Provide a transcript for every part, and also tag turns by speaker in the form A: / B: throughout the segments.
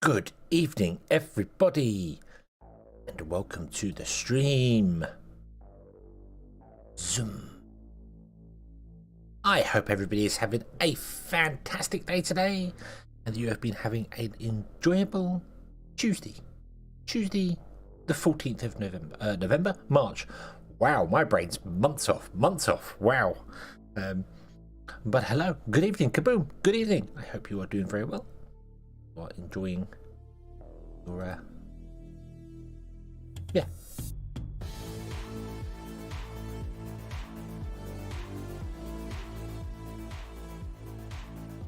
A: Good evening, everybody, and welcome to the stream. Zoom. I hope everybody is having a fantastic day today, and that you have been having an enjoyable Tuesday, the 14th of March. Wow, my brain's months off. Wow. But hello, good evening, kaboom, good evening. I hope you are doing very well. You are enjoying your yeah.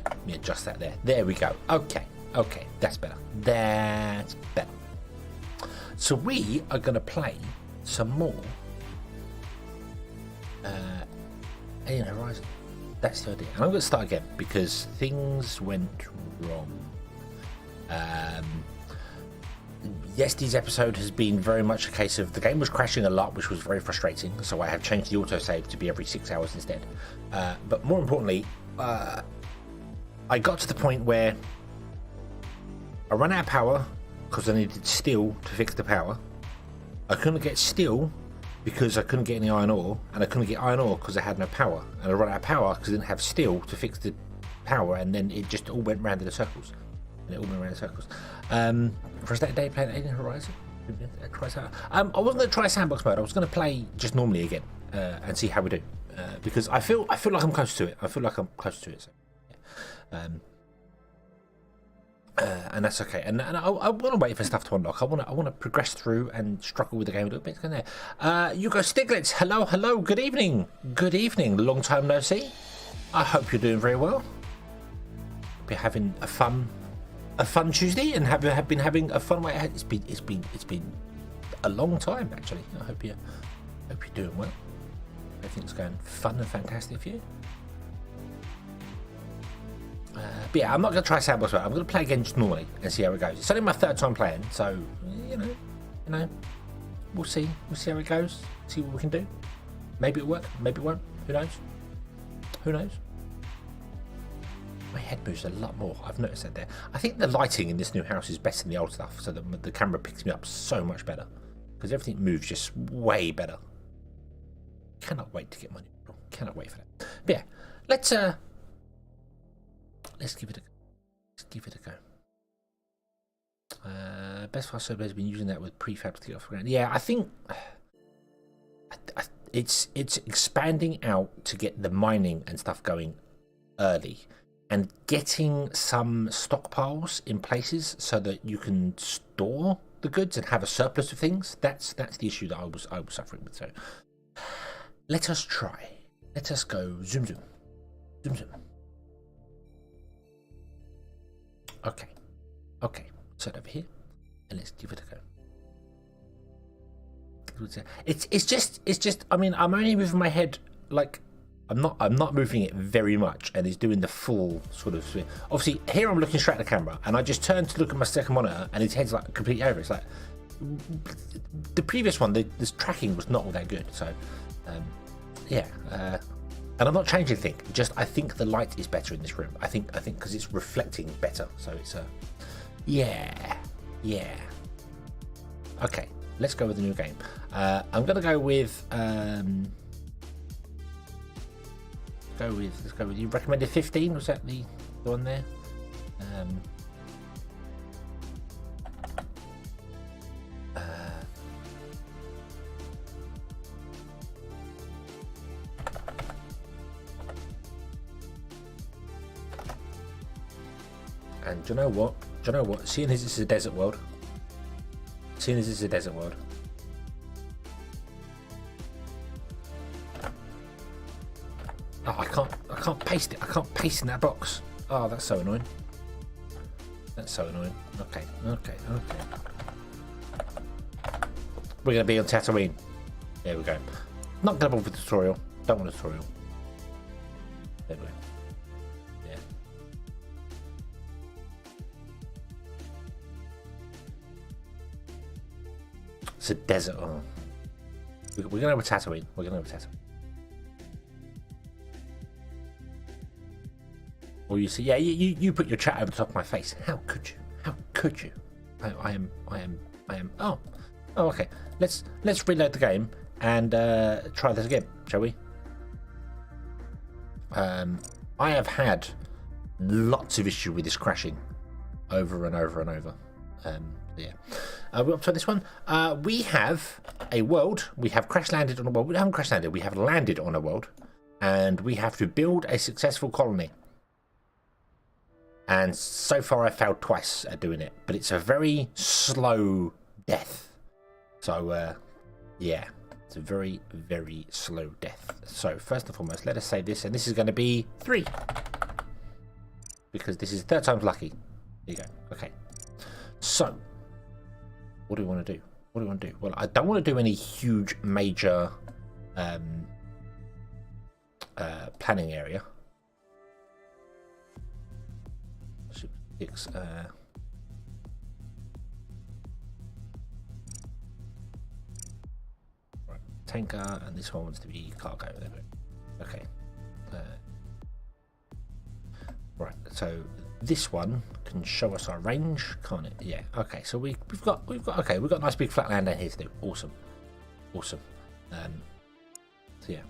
A: Let me adjust that there. There we go. Okay, that's better. That's better. So we are going to play some more Alien Horizon. That's the idea. And I'm going to start again because things went wrong. Yesterday's episode has been very much a case of the game was crashing a lot, which was very frustrating, so I have changed the autosave to be every 6 hours instead. But more importantly, I got to the point where I ran out of power because I needed steel to fix the power. I couldn't get steel because I couldn't get any iron ore, and I couldn't get iron ore because I had no power, and I ran out of power because I didn't have steel to fix the power, and then it just all went round in circles. For a day playing Alien Horizon. I wasn't going to try sandbox mode. I was going to play just normally again and see how we do, because I feel like I'm close to it. So, yeah. And that's okay. And I want to wait for stuff to unlock. I want to progress through and struggle with the game a little bit. Hugo Stiglitz, hello. Good evening. Long time no see. I hope you're doing very well. Hope you're having a fun Tuesday and have been having a fun way. It's been a long time actually. I hope you're doing well. Everything's going fun and fantastic for you. But yeah, I'm not going to try sandbox mode. I'm going to play again just normally and see how it goes. It's only my third time playing, so you know, we'll see how it goes. See what we can do. Maybe it'll work. Maybe it won't. Who knows? My head moves a lot more. I've noticed that there. I think the lighting in this new house is better than the old stuff, so that the camera picks me up so much better because everything moves just way better. Cannot wait to get my new. Cannot wait for that. But yeah, let's give it a go. Best File Server has been using that with prefab to get off the ground. Yeah, I think it's expanding out to get the mining and stuff going early, and getting some stockpiles in places so that you can store the goods and have a surplus of things. That's the issue that I was suffering with. So let us try. Let us go zoom. Okay. Set over here, and let's give it a go. It's just. I mean, I'm only moving my head like. I'm not moving it very much, and it's doing the full sort of swing. Obviously, here I'm looking straight at the camera, and I just turned to look at my second monitor, and his head's like completely over. It's like the previous one. This tracking was not all that good. So, yeah. And I'm not changing anything. Just I think the light is better in this room. I think because it's reflecting better. So it's yeah. Okay, let's go with the new game. I'm gonna go with let's go with you recommended 15. Was that the one there? And do you know what? Seeing as this is a desert world. Oh, I can't paste it. I can't paste in that box. Oh, that's so annoying. Okay. We're gonna be on Tatooine. There we go. Not gonna bother with the tutorial. Don't want a tutorial. There we go. Yeah. It's a desert. Oh. We're gonna have a Tatooine. Or you see, yeah, you put your chat over the top of my face. How could you? Could you? I am. Oh, okay. Let's reload the game and try this again, shall we? I have had lots of issue with this crashing over and over and over. Yeah. We're up to this one. We have a world. We have crash landed on a world. We haven't crash landed. We have landed on a world, and we have to build a successful colony. And so far, I failed twice at doing it, but it's a very slow death. So, yeah, it's a very, very slow death. So, first and foremost, let us save this, and this is going to be 3. Because this is 3rd time's lucky. There you go. Okay. So, what do we want to do? What do we want to do? Well, I don't want to do any huge, major planning area. Right, tanker, and this one wants to be cargo. Okay. Right, so this one can show us our range, can't it? Yeah. Okay, so we've got a nice big flat land down here to do. Awesome. So yeah.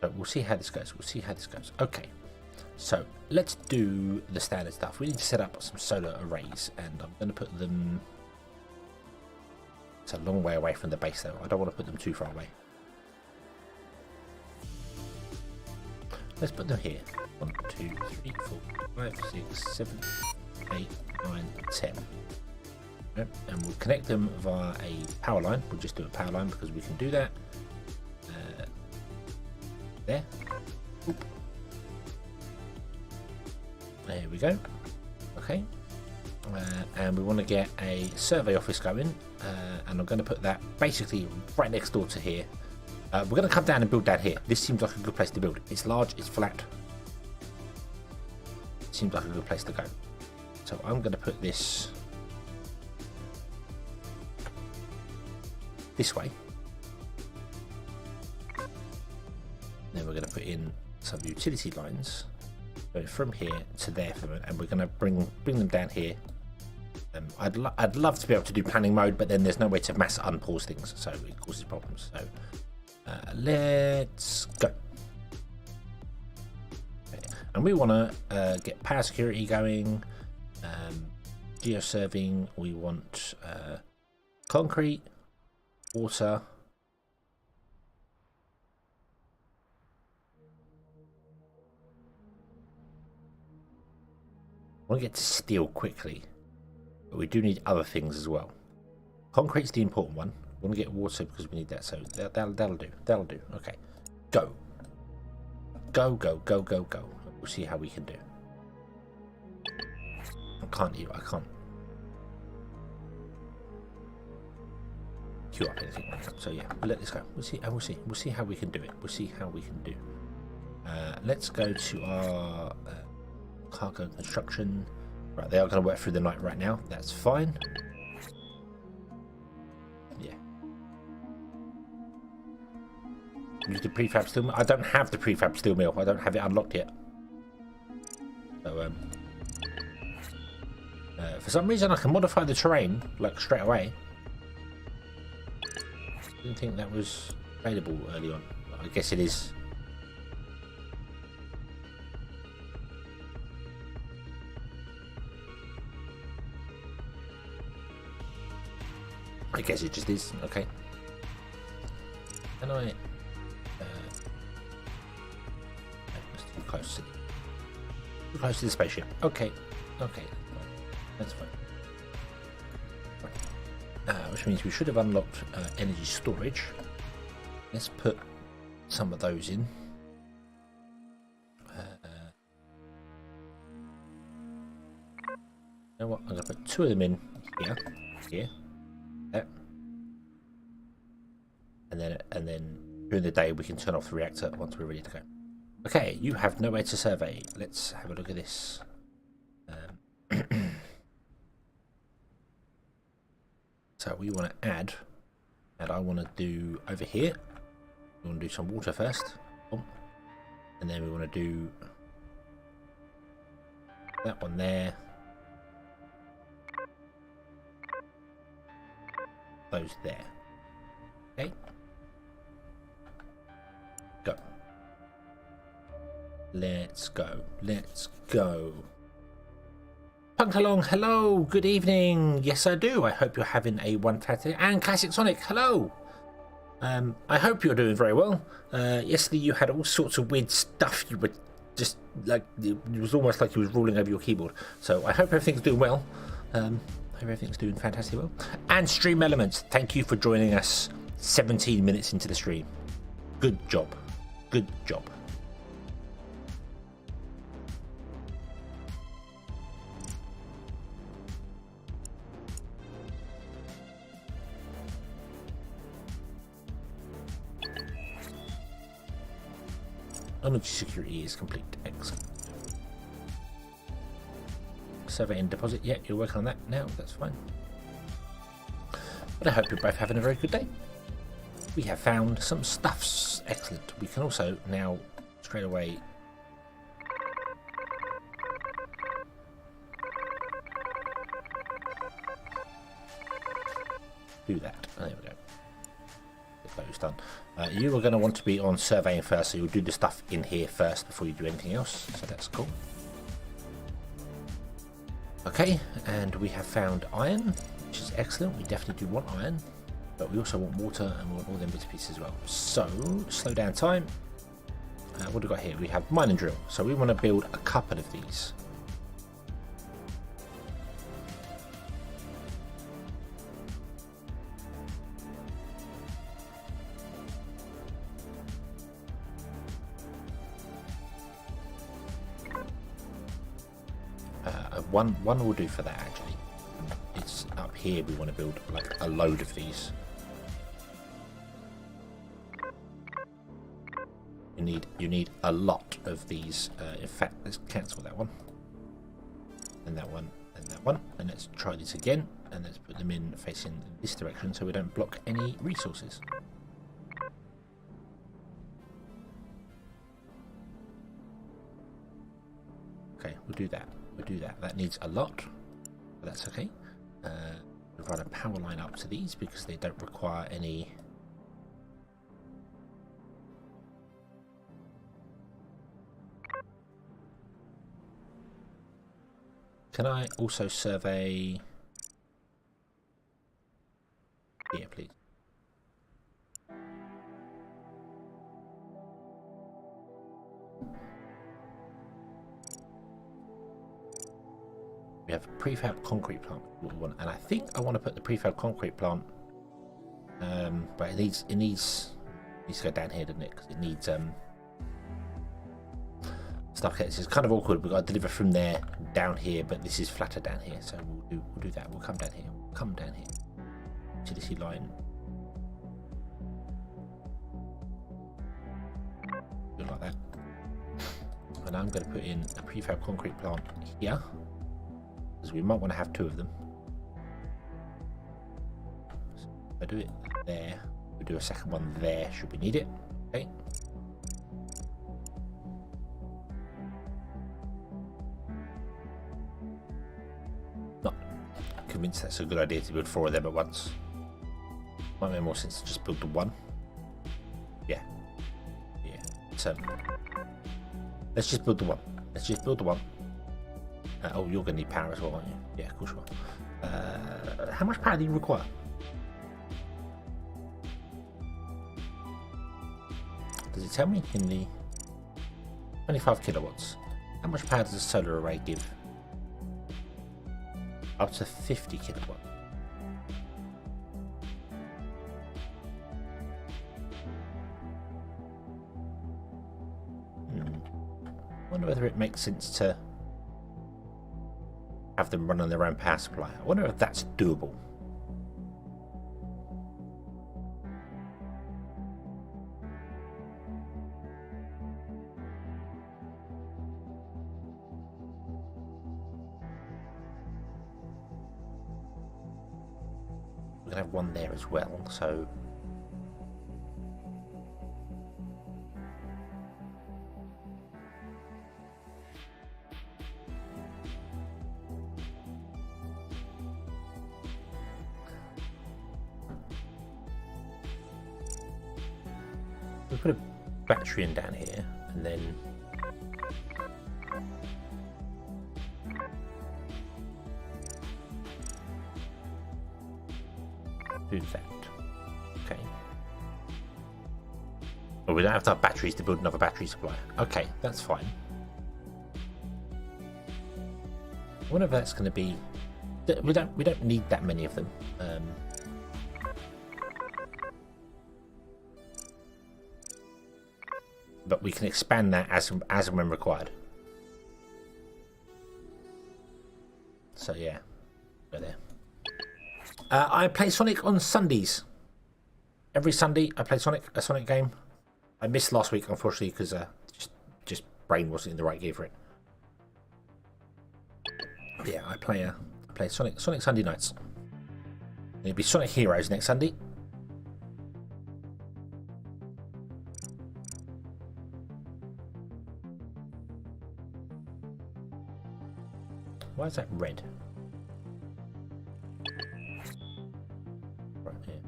A: But we'll see how this goes. Okay, so let's do the standard stuff. We need to set up some solar arrays, and I'm going to put them. It's a long way away from the base, though. I don't want to put them too far away. Let's put them here. 1, 2, 3, 4, 5, 6, 7, 8, 9, 10. Right. And we'll connect them via a power line. We'll just do a power line because we can do that. There. Oop. There we go. Okay. And we want to get a survey office going. And I'm going to put that basically right next door to here. We're going to come down and build down here. This seems like a good place to build. It's large, it's flat. Seems like a good place to go. So I'm going to put this way. Then we're going to put in some utility lines going from here to there, and we're going to bring them down here. I'd love to be able to do planning mode, but then there's no way to mass unpause things, so it causes problems. So let's go. Okay. And we want to get power security going, geoserving. We want concrete, water. I want to get to steel quickly, but we do need other things as well. Concrete's the important one. We want to get water because we need that, so that'll do. That'll do. Okay, go. We'll see how we can do. I can't queue up anything like that. So yeah, we'll let this go. We'll see how we can do it. Let's go to our cargo construction. Right, they are going to work through the night right now. That's fine. Yeah. Use the prefab steel mill. I don't have the prefab steel mill. I don't have it unlocked yet. So for some reason I can modify the terrain like straight away. Didn't think that was available early on. I guess it is. I guess it just is. Okay. Can I? That's too close to the spaceship. Okay. That's fine. Right. Which means we should have unlocked energy storage. Let's put some of those in. You know what? I'm going to put 2 of them in here. There. And then during the day we can turn off the reactor once we're ready to go. Okay, you have nowhere to survey. Let's have a look at this. So we want to add, and I want to do over here. We want to do some water first, and then we want to do That one there. Those there. Okay. Go. Let's go. Let's go. Punked along, hello, good evening. Yes, I do. I hope you're having a wonderful day. And Classic Sonic, hello. I hope you're doing very well. Yesterday you had all sorts of weird stuff. You were just like, it was almost like you was rolling over your keyboard. So I hope everything's doing well. Hope everything's doing fantastic well. And Stream Elements, thank you for joining us 17 minutes into the stream. Good job. Good job. Energy security is complete. Excellent. Survey and deposit. Yeah, you're working on that now. That's fine. But I hope you're both having a very good day. We have found some stuffs. Excellent. We can also now straight away do that. There we go. Get those done. You are going to want to be on surveying first, so you'll do the stuff in here first before you do anything else. So that's cool. Okay, and we have found iron, which is excellent. We definitely do want iron, but we also want water and we want all them bits and pieces as well. So, slow down time. What do we got here? We have mining drill. So we want to build a couple of these. One will do for that actually. It's up here we want to build like a load of these. You need a lot of these. In fact, let's cancel that one. And that one and that one. And let's try this again. And let's put them in facing this direction so we don't block any resources. Okay, we'll do that. We'll do that. That needs a lot, but that's okay. We'll run a power line up to these because they don't require any. Can I also survey here, please? We have a prefab concrete plant, and I think I want to put the prefab concrete plant, but it needs to go down here, doesn't it? Because it needs stuff. This is kind of awkward. We've got to deliver from there down here, but this is flatter down here, so we'll do that. We'll come down here. We'll come down here. Utility line. Do it like that. And I'm going to put in a prefab concrete plant here. Because we might want to have two of them. So if I do it there, we'll do a second one there should we need it. Okay. Not convinced that's a good idea to build 4 of them at once. Might make more sense to just build the one. Yeah. Yeah. So let's just build the one. Let's just build the one. Oh, you're going to need power as well, aren't you? Yeah, of course you are. How much power do you require? Does it tell me in the 25 kilowatts? How much power does a solar array give? Up to 50 kilowatts. Wonder whether it makes sense to have them run on their own power supply. I wonder if that's doable. We're going to have one there as well, so We put a battery in down here, and then do that. Okay. Well, we don't have to have batteries to build another battery supply. Okay, that's fine. I wonder if that's going to be. We don't need that many of them. But we can expand that as and when required. So yeah, go there. I play Sonic on Sundays. Every Sunday I play a Sonic game. I missed last week, unfortunately, because just brain wasn't in the right gear for it. But yeah, I play Sonic Sunday nights. It'll be Sonic Heroes next Sunday. Why is that red? Right here.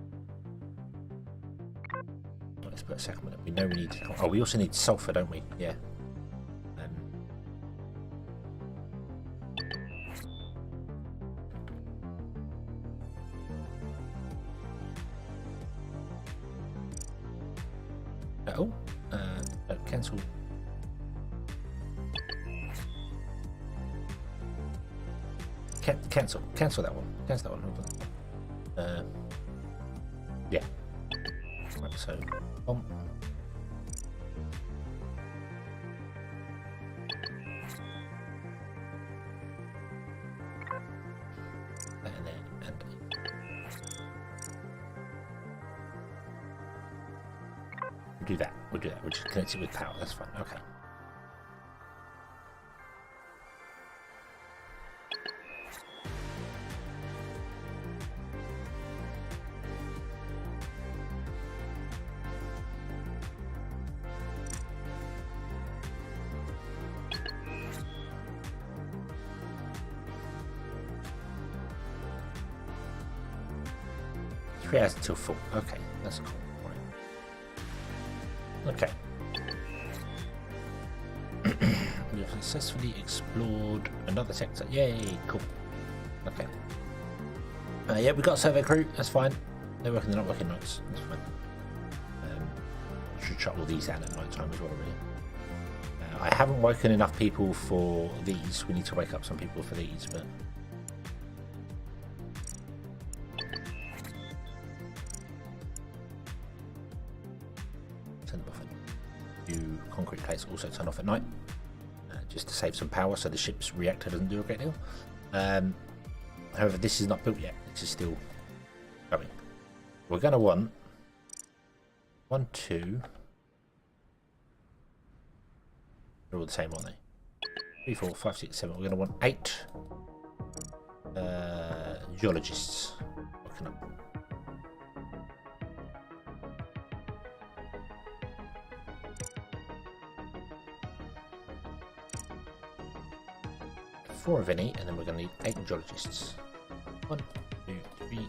A: Let's put a second one. We know we need. Oh, we also need sulfur, don't we? Yeah. Cancel. Cancel that one. Cancel that one. Hold on. Yeah. Right, so and there and we'll do that. We'll just connect it with power. That's fine. Okay. Hours until full. Okay, that's cool. Right. Okay. We have successfully explored another sector. Yay, cool. Okay. Yeah, we got a survey crew. That's fine. They're working. They're not working nights. That's fine. Should shut all these down at night time as well, really. I haven't woken enough people for these. We need to wake up some people for these, but. Concrete plates also turn off at night, just to save some power so the ship's reactor doesn't do a great deal. However, this is not built yet. This is still going. We're going to want 1, 2. They're all the same, aren't they? 3, 4, 5, 6, 7. We're going to want 8 geologists working up. Four of any, and then we're going to need 8 geologists. 1, 2, 3,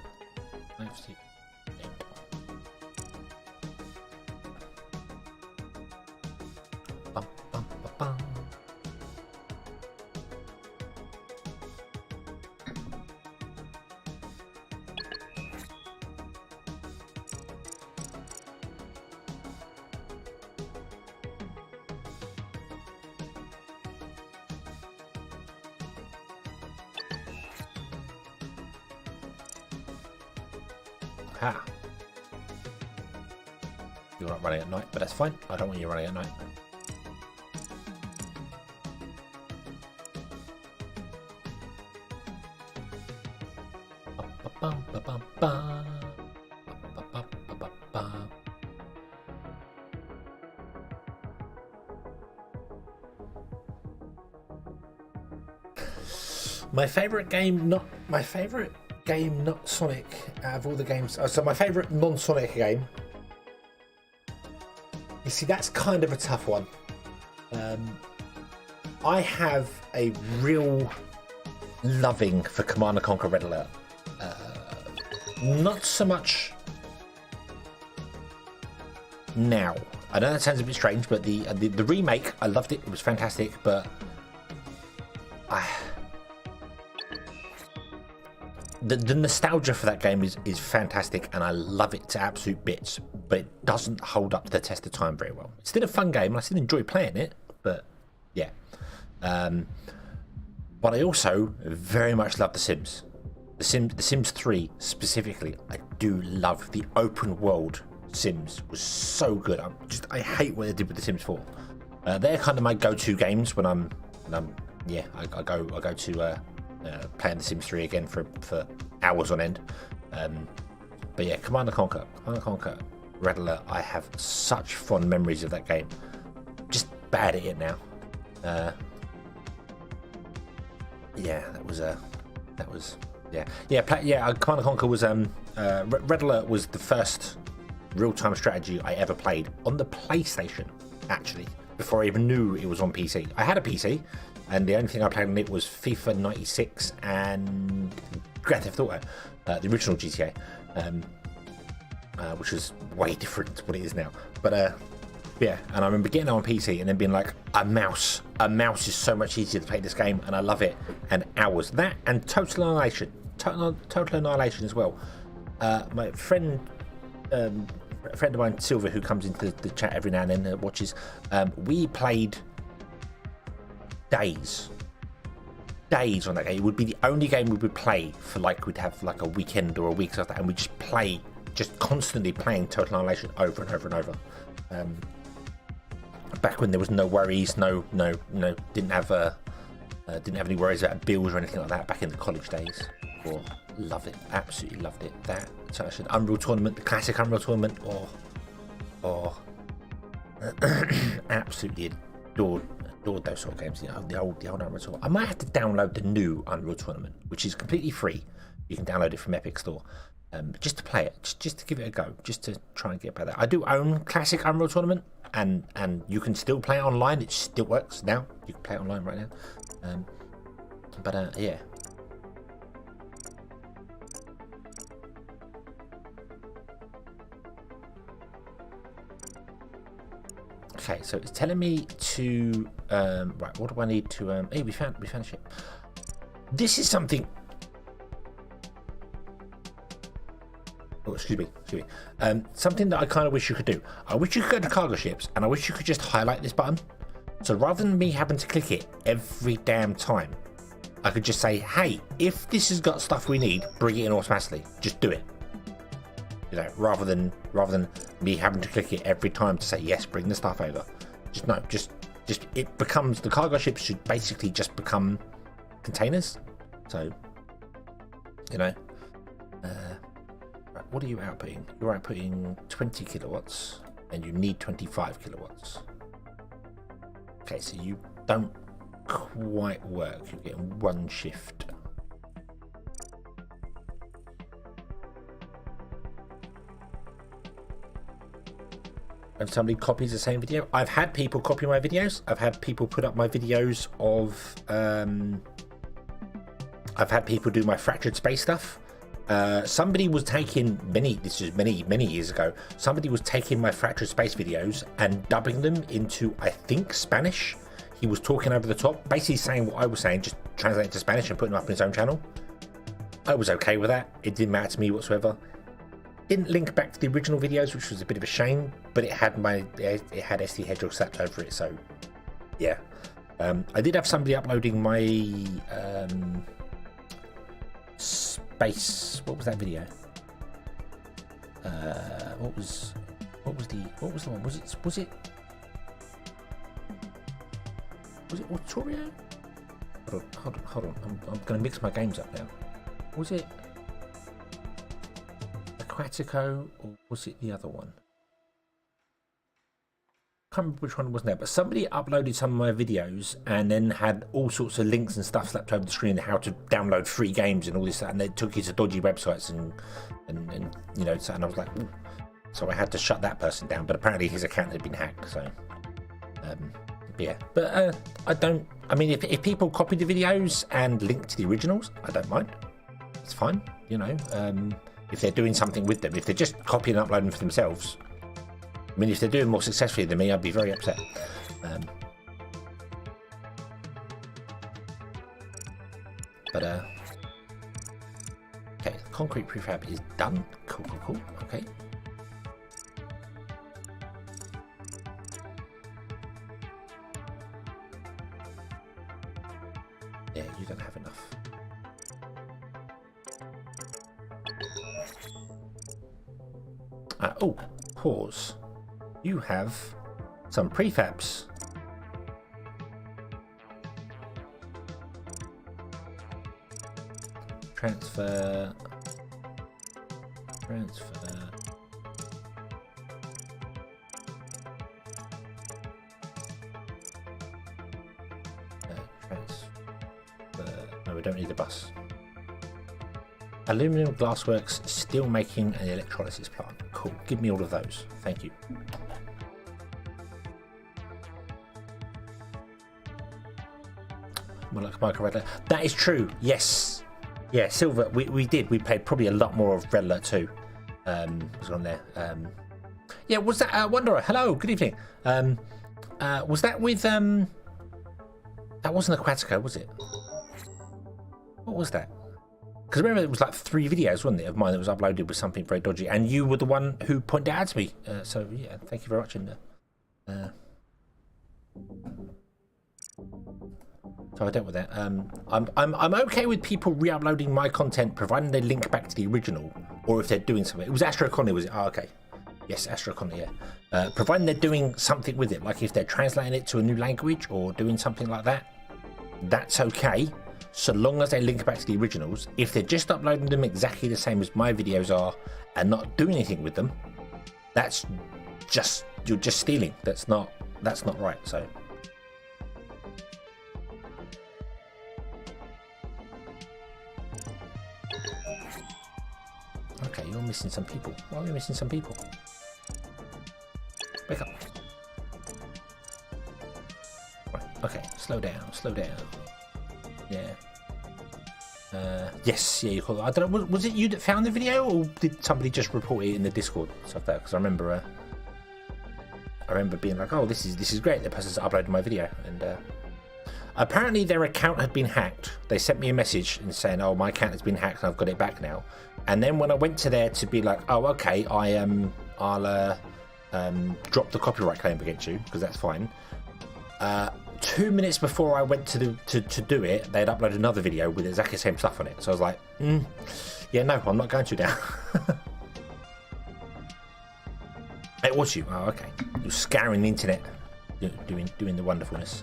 A: 5, 6, 8. Bum, bum, bum, bum. Ah. You're not running at night, but that's fine. I don't want you running at night. My favorite game, not Sonic, out of all the games. So my favourite non-Sonic game. You see, that's kind of a tough one. I have a real loving for Command & Conquer Red Alert. Not so much now. I know that sounds a bit strange, but the remake, I loved it. It was fantastic, but the nostalgia for that game is fantastic, and I love it to absolute bits. But it doesn't hold up to the test of time very well. It's still a fun game, and I still enjoy playing it. But yeah, but I also very much love The Sims. The Sims 3 specifically. I do love the open world. Sims was so good. I hate what they did with The Sims 4. They're kind of my go-to games when I go to playing The Sims 3 again for hours on end. But yeah, Command & Conquer, Red Alert. I have such fond memories of that game. Just bad at it now. Command & Conquer was Red Alert was the first real-time strategy I ever played on the PlayStation, actually, before I even knew it was on PC. I had a PC, and the only thing I played on it was FIFA 96 and Grand Theft Auto, the original GTA, which was way different to what it is now. But yeah, and I remember getting it on PC and then being like, a mouse is so much easier to play this game, and I love it. And hours. That and Total Annihilation as well. My friend, a friend of mine, Silver, who comes into the chat every now and then, watches, we played days on that game. It would be the only game we would play for, like, we'd have like a weekend or a week or that, and we'd just constantly playing Total Annihilation over and over and over. Back when there was no worries, didn't have any worries about bills or anything like that back in the college days. Or love it, absolutely loved it. That such an Unreal Tournament, the classic Unreal Tournament, or absolutely adored those sort of games. The old Unreal Tournament. I might have to download the new Unreal Tournament, which is completely free. You can download it from Epic Store, just to play it, just to give it a go, just to try and get by that. I do own classic Unreal Tournament, and you can still play it online. It still works now. You can play it online right now. Yeah. Okay, so it's telling me to right. What do I need to? Hey, we found a ship. This is something. Oh, excuse me. Something that I kind of wish you could do. I wish you could go to cargo ships, and I wish you could just highlight this button. So rather than me having to click it every damn time, I could just say, "Hey, if this has got stuff we need, bring it in automatically. Just do it." You know, rather than me having to click it every time to say yes, bring the stuff over. Just it becomes, the cargo ships should basically just become containers. So, you know, right, what are you outputting? You're outputting 20 kilowatts, and you need 25 kilowatts. Okay, so you don't quite work. You're getting one shift. And somebody copies the same video. I've had people copy my videos. I've had people put up my videos of I've had people do my fractured space stuff. Somebody was taking many years ago, somebody was taking my fractured space videos and dubbing them into, I think, Spanish. He was talking over the top, basically saying what I was saying, just translating to Spanish and putting them up on his own channel. I was okay with that. It didn't matter to me whatsoever. Didn't link back to the original videos, which was a bit of a shame, but it had SD Hedgehog slapped over it, so yeah. I did have somebody uploading my space. What was that video? What was the one? Was it Autorio? Hold on. I'm going to mix my games up now. Was it Aquatico, or was it the other one? I can't remember which one wasn't there, but somebody uploaded some of my videos and then had all sorts of links and stuff slapped over the screen, how to download free games and all this, and they took you to dodgy websites and you know, and I was like, ooh. So I had to shut that person down, but apparently his account had been hacked, so yeah. But I mean, if people copy the videos and link to the originals, I don't mind. It's fine, you know. If they're doing something with them, if they're just copying and uploading for themselves, I mean, if they're doing more successfully than me, I'd be very upset. Okay, concrete prefab is done. Cool, cool, cool. Okay. Yeah, you don't have enough. Oh, pause. You have some prefabs. Transfer. No, we don't need the bus. Aluminum glassworks, steel making, and electrolysis plant. Cool. Give me all of those. Thank you. Well, like Michael Red Alert. That is true. Yes. Yeah, Silver. We did. We played probably a lot more of Red Alert 2. Was on there. Yeah, was that Wanderer? Hello. Good evening. Was that with That wasn't Aquatica, was it? What was that? Because remember, it was like 3 videos, wasn't it, of mine that was uploaded with something very dodgy, and you were the one who pointed it out to me. So yeah, thank you very much. And so I dealt with that. I'm okay with people re-uploading my content, providing they link back to the original, or if they're doing something. It was Astro Conley, was it? Oh, okay. Yes, Astro Conley. Yeah. Providing they're doing something with it, like if they're translating it to a new language or doing something like that, that's okay. So long as they link back to the originals. If they're just uploading them exactly the same as my videos are and not doing anything with them, that's just, you're just stealing. That's not right. So okay, you're missing some people. Why are we missing some people? Wake up. Right, okay, slow down. Yeah. Yes, yeah, you call it. I don't know, was it you that found the video, or did somebody just report it in the Discord stuff there? Because I remember being like, oh, this is great. The person's uploaded my video, and apparently their account had been hacked. They sent me a message and saying, oh, my account has been hacked and I've got it back now. And then when I went to there to be like, oh, okay, I'll drop the copyright claim against you because that's fine. 2 minutes before I went to do it, they'd uploaded another video with exactly the same stuff on it. So I was like, yeah, no, I'm not going to now. It was you. Oh, okay. You're scouring the internet, doing the wonderfulness.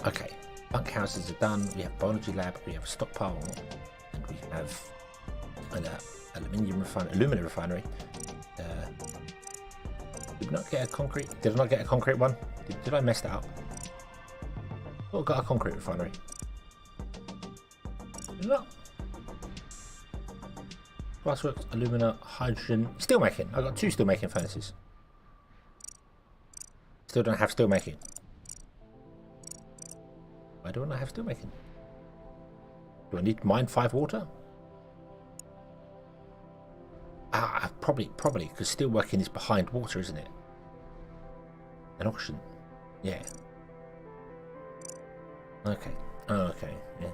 A: Okay, bunk houses are done. We have biology lab. We have a stockpile, and we have an aluminium refinery. Did not get a concrete. Did I not get a concrete one? Did I mess that up? Oh, got a concrete refinery. Did I not? Glassworks, alumina, hydrogen, steel making. I got 2 steel making furnaces. Still don't have steel making. Why don't I have steel making? Do I need mine 5 water? Ah, probably, because steel working is behind water, isn't it? An auction. Yeah. Okay. Oh, okay. Yeah.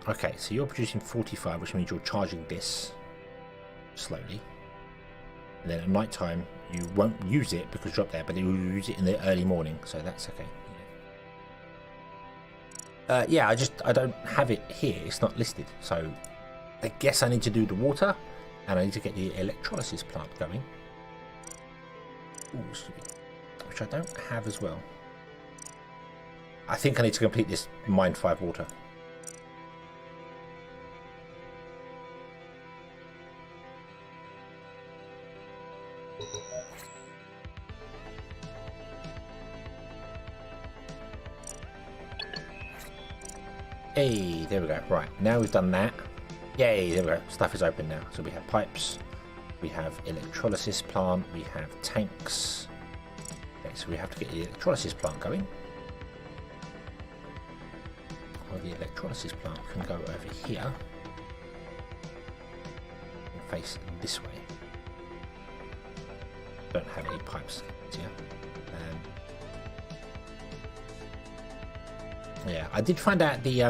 A: Okay, so you're producing 45, which means you're charging this slowly. And then at night time, you won't use it because you're up there, but you'll use it in the early morning, so that's okay. Yeah, I don't have it here. It's not listed, so I guess I need to do the water, and I need to get the electrolysis plant going. Ooh, which I don't have as well. I think I need to complete this mine 5 water. Hey, there we go. Right, now we've done that. Yay, there we go. Stuff is open now. So we have pipes, we have electrolysis plant, we have tanks. Okay, so we have to get the electrolysis plant going. the electrolysis plant can go over here and face this way. Don't have any pipes here. Yeah, I did find out the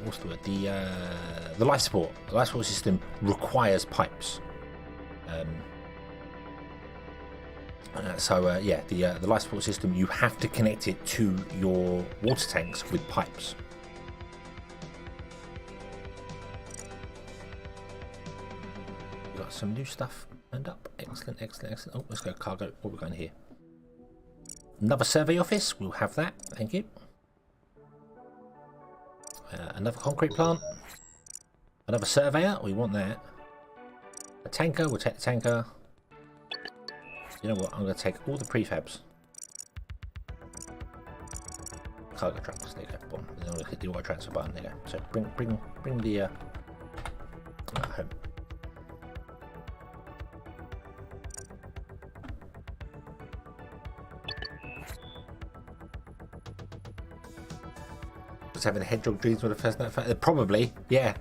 A: what's the word? The life support. The life support system requires pipes. Yeah, the life support system, you have to connect it to your water tanks with pipes. We've got some new stuff turned up. Excellent, excellent, excellent. Oh, let's go cargo. What are we going here? Another survey office. We'll have that. Thank you. Another concrete plant. Another surveyor. We want that. A tanker. We'll take the tanker. You know what? I'm going to take all the prefabs. Cargo trucks. There you go. Boom. Then we'll hit the auto transfer button. There you go. So bring the home. Having a hedgehog dreams for the first night. Probably, yeah.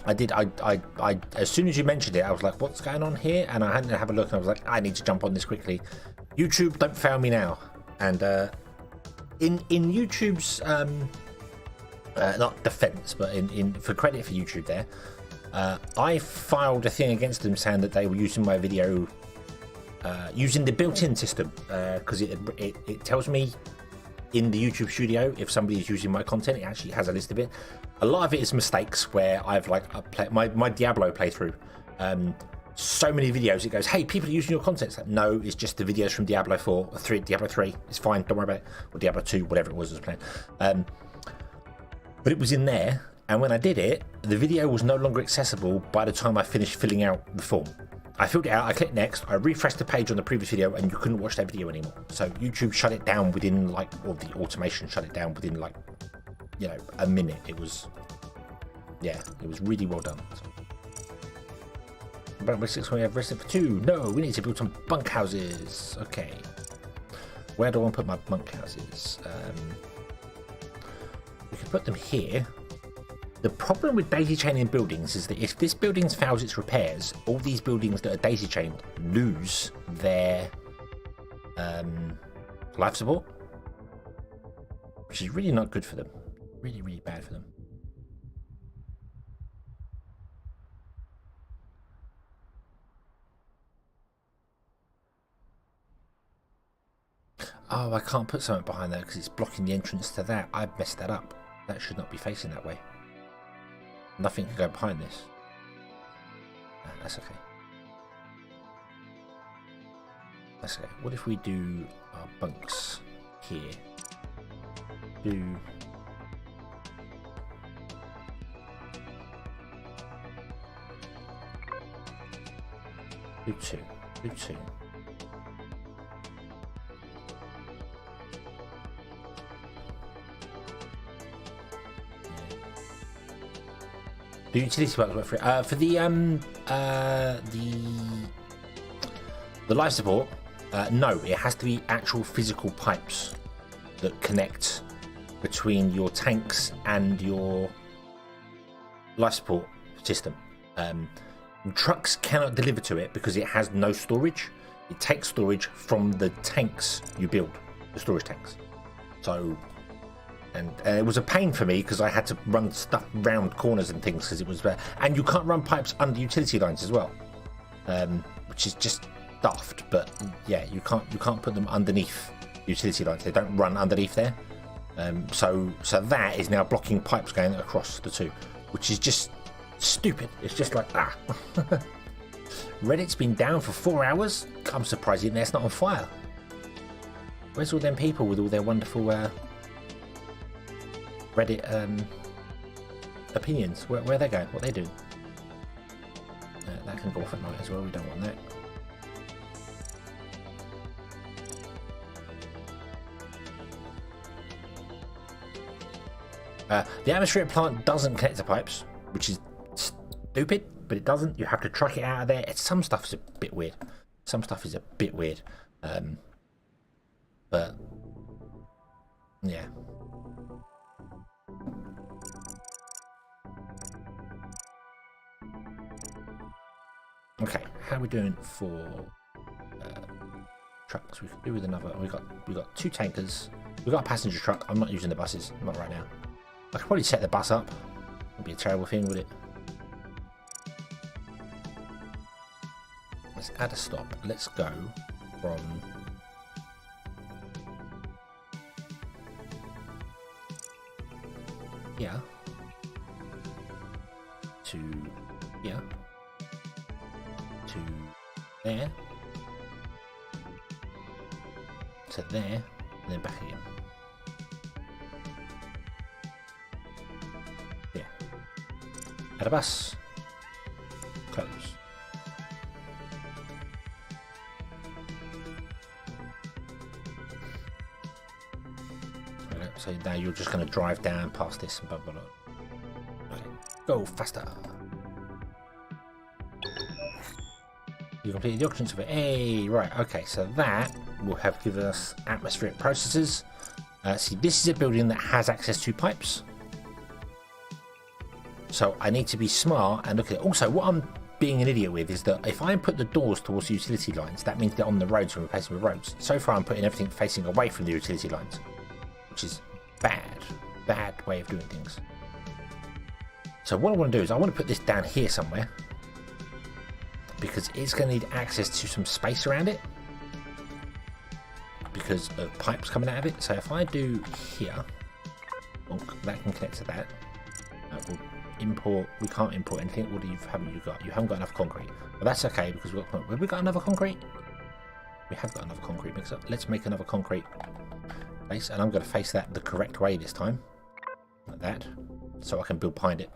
A: I did. I as soon as you mentioned it, I was like, "What's going on here?" And I had to have a look, and I was like, "I need to jump on this quickly." YouTube, don't fail me now. And in YouTube's not defense, but in for credit for YouTube, there, I filed a thing against them saying that they were using my video using the built-in system because it tells me in the YouTube studio if somebody is using my content. It actually has a list of it. A lot of it is mistakes where I've my Diablo playthrough. So many videos it goes, hey, people are using your content. It's like, no, it's just the videos from Diablo 4 or 3, Diablo 3. It's fine, don't worry about it. Or Diablo 2, whatever it was I was playing. But it was in there, and when I did it, the video was no longer accessible by the time I finished filling out the form. I filled it out, I clicked next, I refreshed the page on the previous video, and you couldn't watch that video anymore. So YouTube shut it down within or the automation shut it down within a minute. It was really well done. About 6 we have rested for 2. No, we need to build some bunk houses. Okay. Where do I want to put my bunk houses? We can put them here. The problem with daisy chaining buildings is that if this building fails its repairs, all these buildings that are daisy chained lose their life support, which is really not good for them. Really, really bad for them. Oh, I can't put something behind there because it's blocking the entrance to that. I messed that up. That should not be facing that way. Nothing can go behind this. That's okay. That's okay. What if we do our bunks here? Do 2. Do 2. The utility buttons work for it. For the life support, no, it has to be actual physical pipes that connect between your tanks and your life support system. Trucks cannot deliver to it because it has no storage. It takes storage from the tanks you build, the storage tanks. So. And it was a pain for me because I had to run stuff round corners and things because it was and you can't run pipes under utility lines as well, which is just daft. But yeah, you can't put them underneath utility lines. They don't run underneath there. So that is now blocking pipes going across the two, which is just stupid. It's just like Reddit's been down for 4 hours. I'm surprised it's not on fire. Where's all them people with all their wonderful Reddit opinions? Where they going? What they do? That can go off at night as well. We don't want that. The atmospheric plant doesn't connect to pipes, which is stupid, but it doesn't. You have to truck it out of there. Some stuff's a bit weird. Some stuff is a bit weird, but yeah. Okay, how are we doing for trucks? We could do with another. We got 2 tankers. We got a passenger truck. I'm not using the buses, not right now. I could probably set the bus up. Wouldn't be a terrible thing, would it? Let's add a stop. Let's go from here to here to there to there and then back again. Yeah. Add a bus. Close. So now you're just going to drive down past this and blah blah blah. Okay. Go faster. You completed the oxygen survey. Hey, right, okay, so that will have given us atmospheric processes. See, this is a building that has access to pipes. So I need to be smart and look at it. Also, what I'm being an idiot with is that if I put the doors towards the utility lines, that means they're on the roads and replacing with roads. So far, I'm putting everything facing away from the utility lines, which is bad way of doing things. So what I want to do is I want to put this down here somewhere, because it's going to need access to some space around it because of pipes coming out of it. So if I do here, that can connect to that. We'll import. We can't import anything. What haven't you got? You haven't got enough concrete. Well, that's okay because have we got another concrete? We have got another concrete mixer. Let's make another concrete base, and I'm going to face that the correct way this time, like that, so I can build behind it.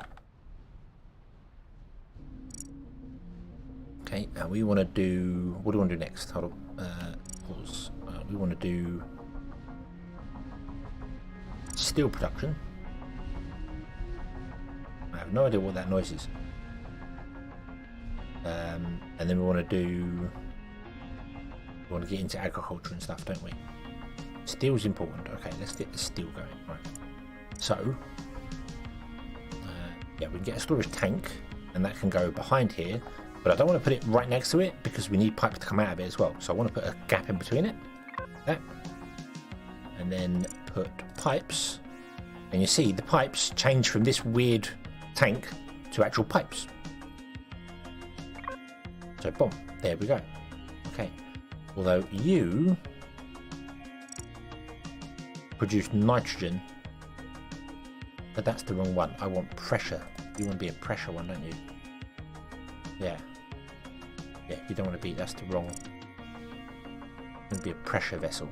A: Okay, and we want to do, what do we want to do next? Hold on, pause. We want to do steel production. I have no idea what that noise is. And then we want to get into agriculture and stuff, don't we? Steel is important. Okay, let's get the steel going. Right. So, yeah, we can get a storage tank, and that can go behind here. But I don't want to put it right next to it because we need pipes to come out of it as well. So I want to put a gap in between it, like that, and then put pipes. And you see the pipes change from this weird tank to actual pipes. So boom, there we go. Okay. Although you produce nitrogen, but that's the wrong one. I want pressure. You want to be a pressure one, don't you? Yeah. Yeah, you don't want to be, that's the wrong. It's going to be a pressure vessel.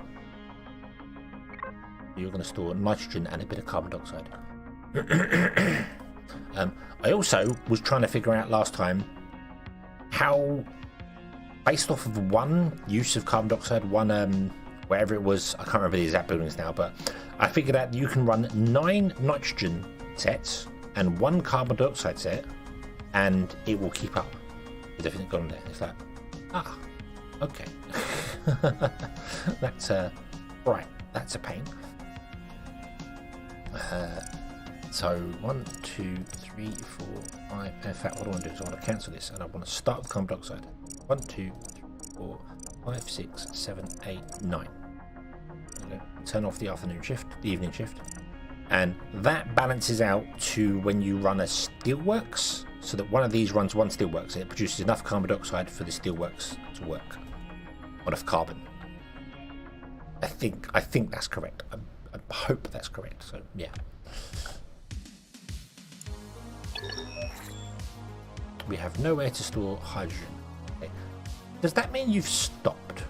A: You're going to store nitrogen and a bit of carbon dioxide. I also was trying to figure out last time how, based off of one use of carbon dioxide, one wherever it was, I can't remember the exact buildings now, but I figured out you can run 9 nitrogen sets and 1 carbon dioxide set, and it will keep up with everything gone there. It's like, okay. That's right, that's a pain. So 1, 2, 3, 4, 5. In fact, what I want to do is I want to cancel this, and I want to start with carbon dioxide. 1, 2, 3, 4, 5, 6, 7, 8, 9. Turn off the afternoon shift, the evening shift, and that balances out to when you run a steelworks, so that one of these runs one steelworks, and it produces enough carbon dioxide for the steelworks to work, enough carbon. I think that's correct. I hope that's correct. So yeah. We have nowhere to store hydrogen. Okay. Does that mean you've stopped?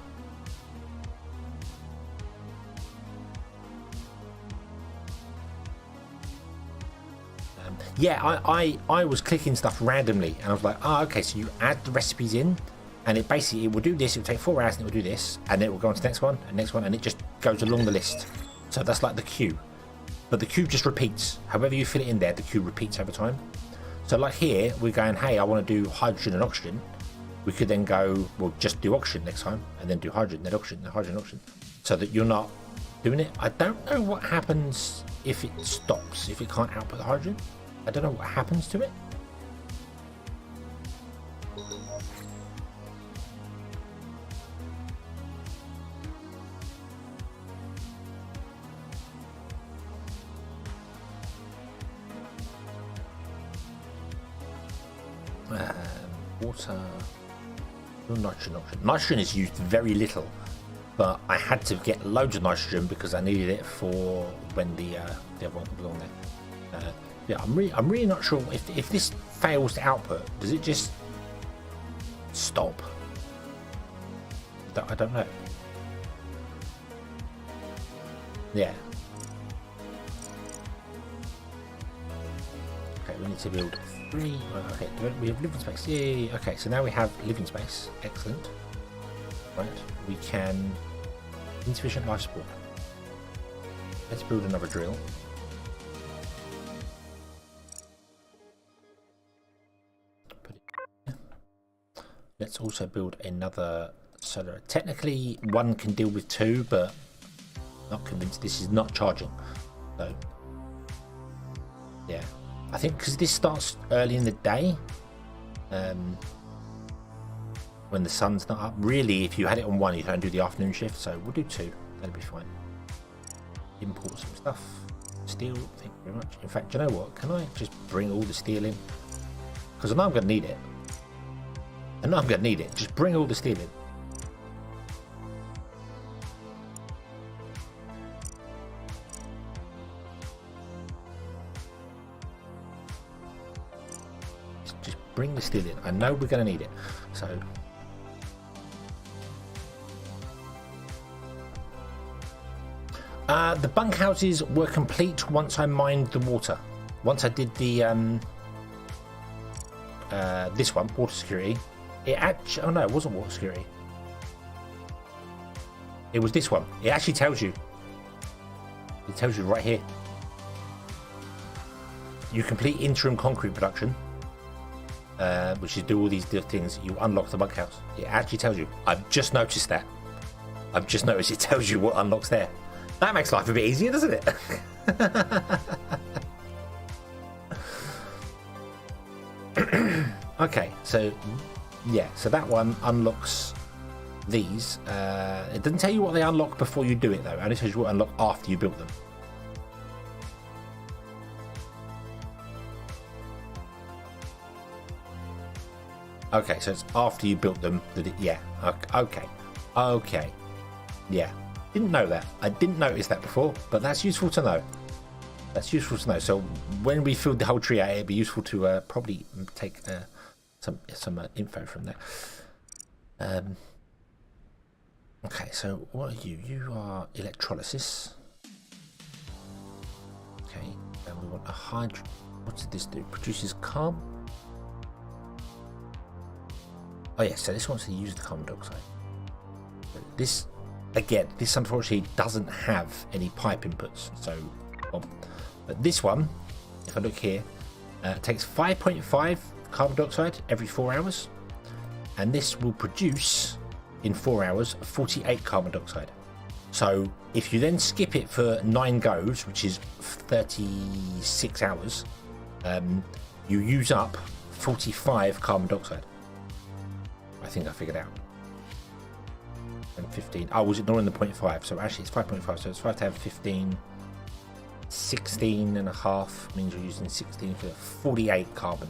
A: Yeah, I was clicking stuff randomly, and I was like, okay, so you add the recipes in, and it basically, it will do this, it will take 4 hours, and it will do this, and it will go on to the next one, and it just goes along the list. So that's like the queue. But the queue just repeats. However you fit it in there, the queue repeats over time. So like here, we're going, hey, I want to do hydrogen and oxygen. we could then go, well, just do oxygen next time, and then do hydrogen, then oxygen, then hydrogen, oxygen, so that you're not doing it. I don't know what happens if it stops, if it can't output the hydrogen. I don't know what happens to it. Water, nitrogen, oxygen. Nitrogen is used very little, but I had to get loads of nitrogen because I needed it for when the other one was on there. Yeah, I'm really not sure if this fails to output, does it just stop? I don't know. Yeah. Okay, we need to build 3. Okay, we have living space. Yay! Okay, so now we have living space. Excellent. Right, we can insufficient life support. Let's build another drill. Put it here. Let's also build another solar. Technically, one can deal with 2, but not convinced. This is not charging. So, yeah. I think because this starts early in the day, when the sun's not up. Really, if you had it on 1, you don't do the afternoon shift, so we'll do 2. That'll be fine. Import some stuff. Steel, thank you very much. In fact, do you know what? Can I just bring all the steel in? Because I know I'm going to need it. I know I'm going to need it. Just bring all the steel in. Bring the steel in. I know we're going to need it. So the bunkhouses were complete once I mined the water. Once I did the this one, water security. It actually, oh no, it wasn't water security. It was this one. It actually tells you. It tells you right here. You complete interim concrete production. Which is do all these things, you unlock the bunkhouse. It actually tells you. I've just noticed that. I've just noticed it tells you what unlocks there. That makes life a bit easier, doesn't it? Okay, so yeah, so that one unlocks these. It doesn't tell you what they unlock before you do it though. It only tells you what unlock after you built them. Okay, so it's after you built them that it, yeah. Okay. Yeah. Didn't know that. I didn't notice that before, but that's useful to know. That's useful to know. So when we filled the whole tree out, it'd be useful to probably take some info from there. Okay, so what are you? You are electrolysis. Okay, and we want a hydrogen. What did this do? Produces carbon. Oh yeah, so this wants to use the carbon dioxide. This, again, this unfortunately doesn't have any pipe inputs. So, but this one, if I look here, takes 5.5 carbon dioxide every 4 hours, and this will produce in 4 hours 48 carbon dioxide. So if you then skip it for 9 goes, which is 36 hours, you use up 45 carbon dioxide. I think I figured out. And 15. Oh, was ignoring the 0.5. So actually it's 5.5. So it's 5 to have 15. 16 and a half means you're using 16 for 48 carbon.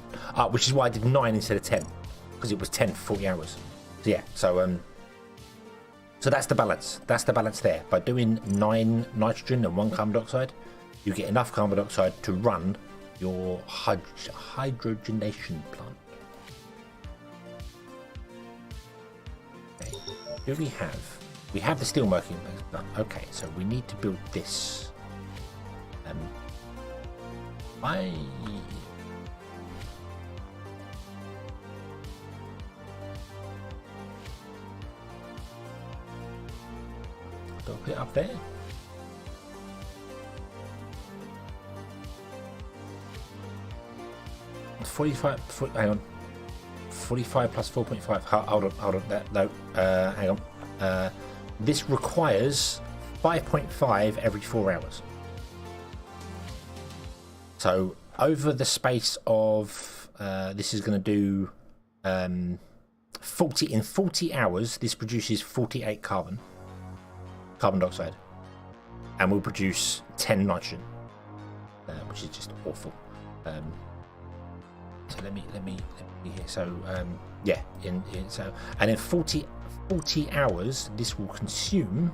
A: Which is why I did 9 instead of 10. Because it was 10 for 40 hours. So yeah, so that's the balance. That's the balance there. By doing 9 nitrogen and 1 carbon dioxide, you get enough carbon dioxide to run your hydrogenation plant. Who we have? We have the steelworking done. Okay, so we need to build this. Do I put it up there? Hang on. 45 plus 4.5. Hold on. No, hang on. This requires 5.5 every 4 hours. So over the space of this is going to do 40 hours. This produces 48 carbon dioxide, and will produce 10 nitrogen, which is just awful. So let me here. So yeah, and in 40 hours, this will consume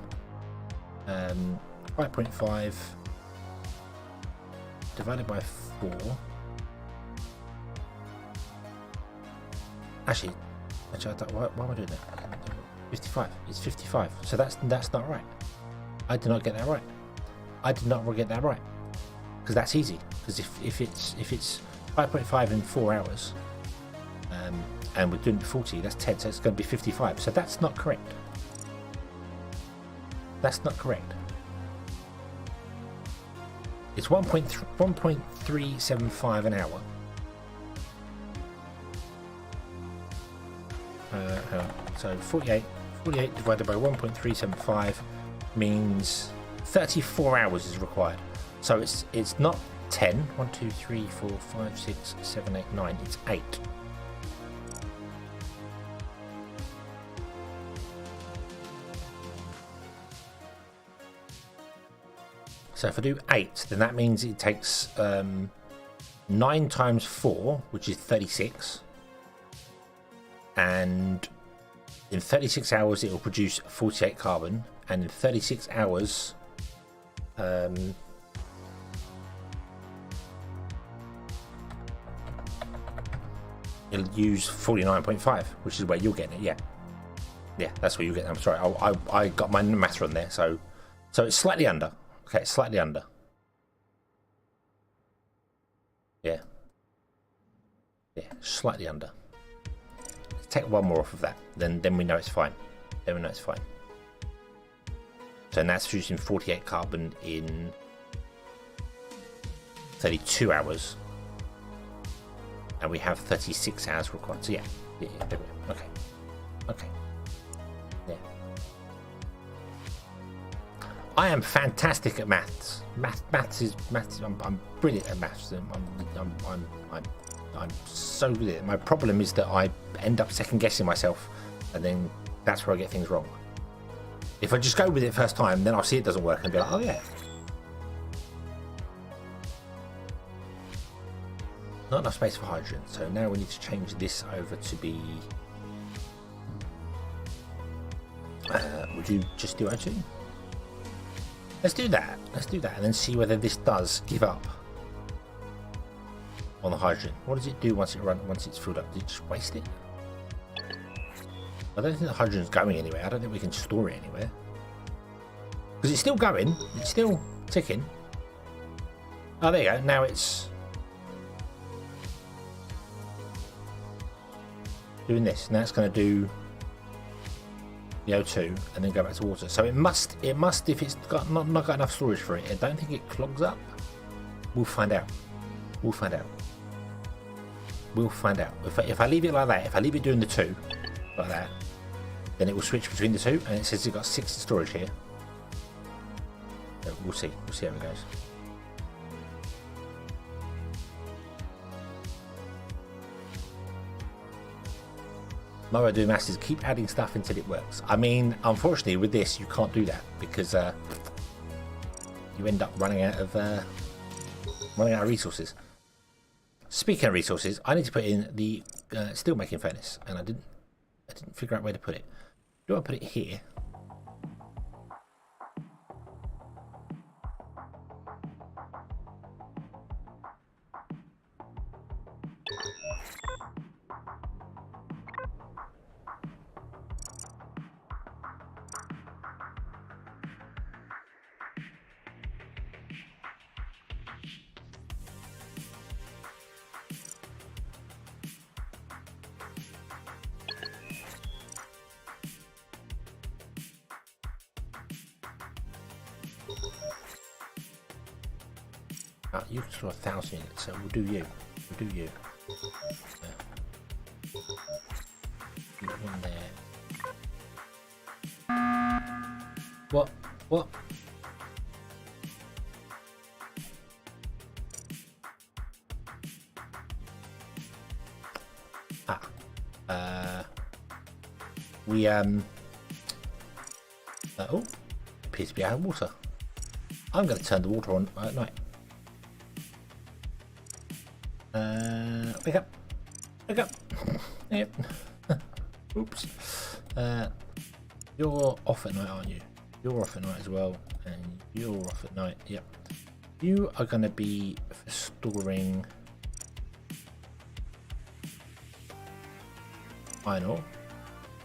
A: 5.5 divided by 4. Actually, why am I doing that? 55. It's 55. So that's not right. I did not get that right. Because that's easy. Because if it's 5.5 in 4 hours, and we're doing 40, that's 10. So it's going to be 55. So that's not correct. It's 1.375 an hour. So 48 divided by 1.375 means 34 hours is required. So it's not 10. 1, 2, 3, 4, 5, 6, 7, 8, 9. It's 8. So if I do 8, then that means it takes 9 times 4, which is 36. And in 36 hours, it will produce 48 carbon. And in 36 hours, it'll use 49.5, which is where you're getting it. Yeah, that's where you get it. I'm sorry, I got my math wrong there. So it's slightly under. Okay, it's slightly under. Yeah, slightly under. Let's take one more off of that. Then we know it's fine. So now it's producing 48 carbon in 32 hours. And we have 36 hours required. So yeah, there we go. Okay. Yeah. I am fantastic at maths. Maths. I'm brilliant at maths. I'm so good at it. My problem is that I end up second guessing myself, and then that's where I get things wrong. If I just go with it first time, then I'll see it doesn't work and be like, oh yeah. Not enough space for hydrogen, so now we need to change this over to be. Would you just do O2? Let's do that, and then see whether this does give up on the hydrogen. What does it do once it's filled up? Does it just waste it? I don't think the hydrogen's going anywhere. I don't think we can store it anywhere. Because it's still going. It's still ticking. Oh, there you go. Now it's doing this. Now it's going to do the O2 and then go back to water. So it must if it's got not got enough storage for it. I don't think it clogs up. We'll find out. If I leave it like that, if I leave it doing the 2 like that, then it will switch between the 2, and it says it's got 6 storage here. So we'll see how it goes. My way of doing maths is keep adding stuff until it works. I mean, unfortunately with this you can't do that because you end up running out of resources. Speaking of resources, I need to put in the steel making furnace, and I didn't figure out where to put it. Do I put it here? You can store 1,000 units, so we'll do you. Yeah. One there. What? What? Oh, appears to be out of water. I'm going to turn the water on at night. Wake up. Wake up. Yep. Oops. You're off at night, aren't you? You're off at night as well. And you're off at night. Yep. You are going to be for storing iron ore.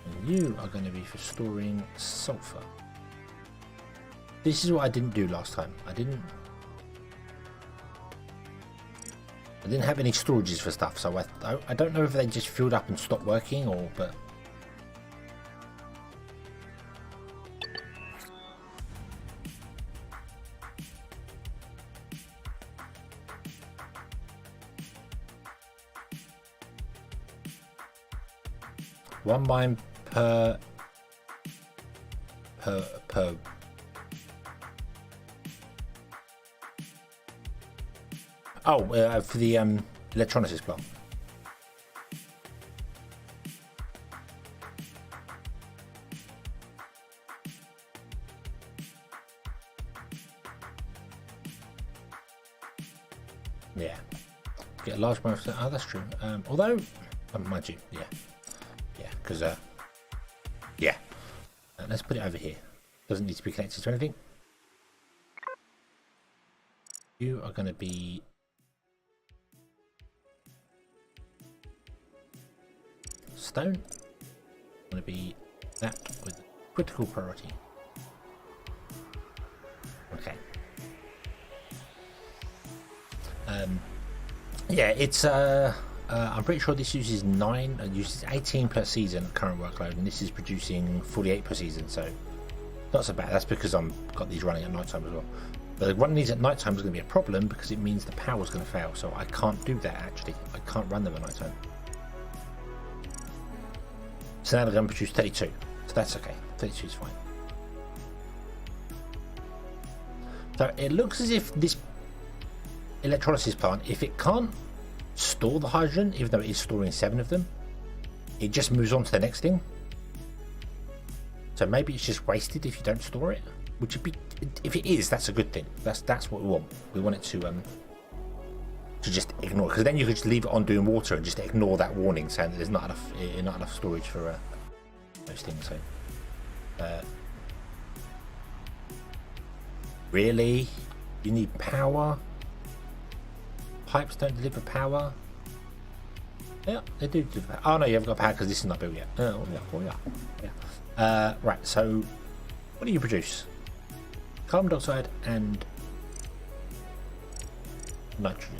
A: And you are going to be for storing sulfur. This is what I didn't do last time. I didn't have any storages for stuff, so I don't know if they just filled up and stopped working, or but one mine per for the electrolysis plant. Yeah, get a large amount of. Oh, that's true. Although, mind you, yeah, because yeah. Let's put it over here. Doesn't need to be connected to anything. You are going to be stone. Going to be that with critical priority. Okay. Yeah, it's I'm pretty sure this uses 18 per season current workload, and this is producing 48 per season, so not so bad. That's because I've got these running at night time as well. But running these at night time is going to be a problem because it means the power's going to fail, so I can't do that actually. I can't run them at night time. So now they're going to produce 32, so that's okay. 32 is fine. So it looks as if this electrolysis plant, if it can't store the hydrogen, even though it is storing 7 of them, it just moves on to the next thing. So maybe it's just wasted if you don't store it, which would be, if it is, that's a good thing. That's what we want. We want it to just ignore, because then you could just leave it on doing water and just ignore that warning saying that there's not enough storage for those things. So really, you need power. Pipes don't deliver power. Yeah, they do deliver power. Oh no, you haven't got power because this is not built yet. Oh yeah. Right, so what do you produce? Carbon dioxide and nitrogen.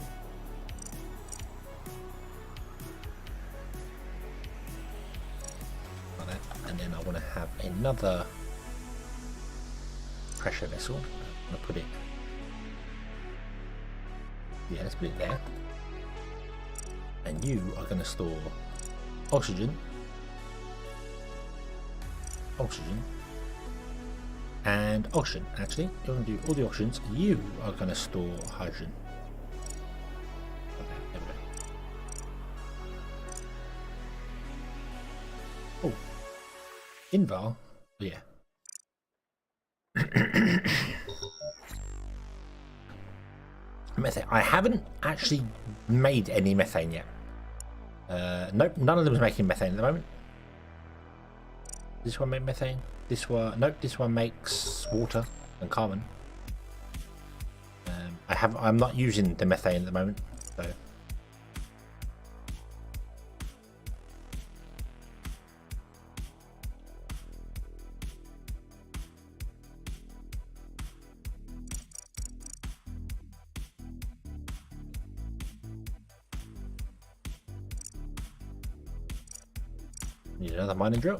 A: Like that. And then I want to have another pressure vessel. I'm going to put it. Yeah, let's put it there. And you are going to store oxygen, and oxygen. Actually, you're going to do all the oxygens. You are going to store hydrogen. Okay, there we go. Oh, Invar. Yeah. Methane. I haven't actually made any methane yet. Nope, none of them is making methane at the moment. This one make methane. This one, nope. This one makes water and carbon. I'm not using the methane at the moment, so. Need another mining drill.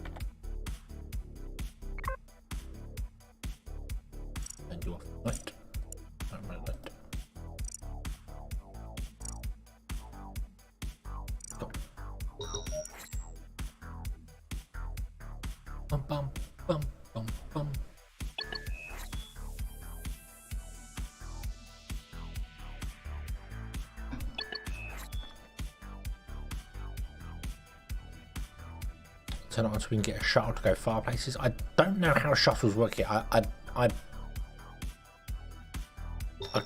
A: And you off light. Go. Bum, bum, bum, bum, bum. Turn it on so we can get a shuttle to go far places. I don't know how shuttles work here. I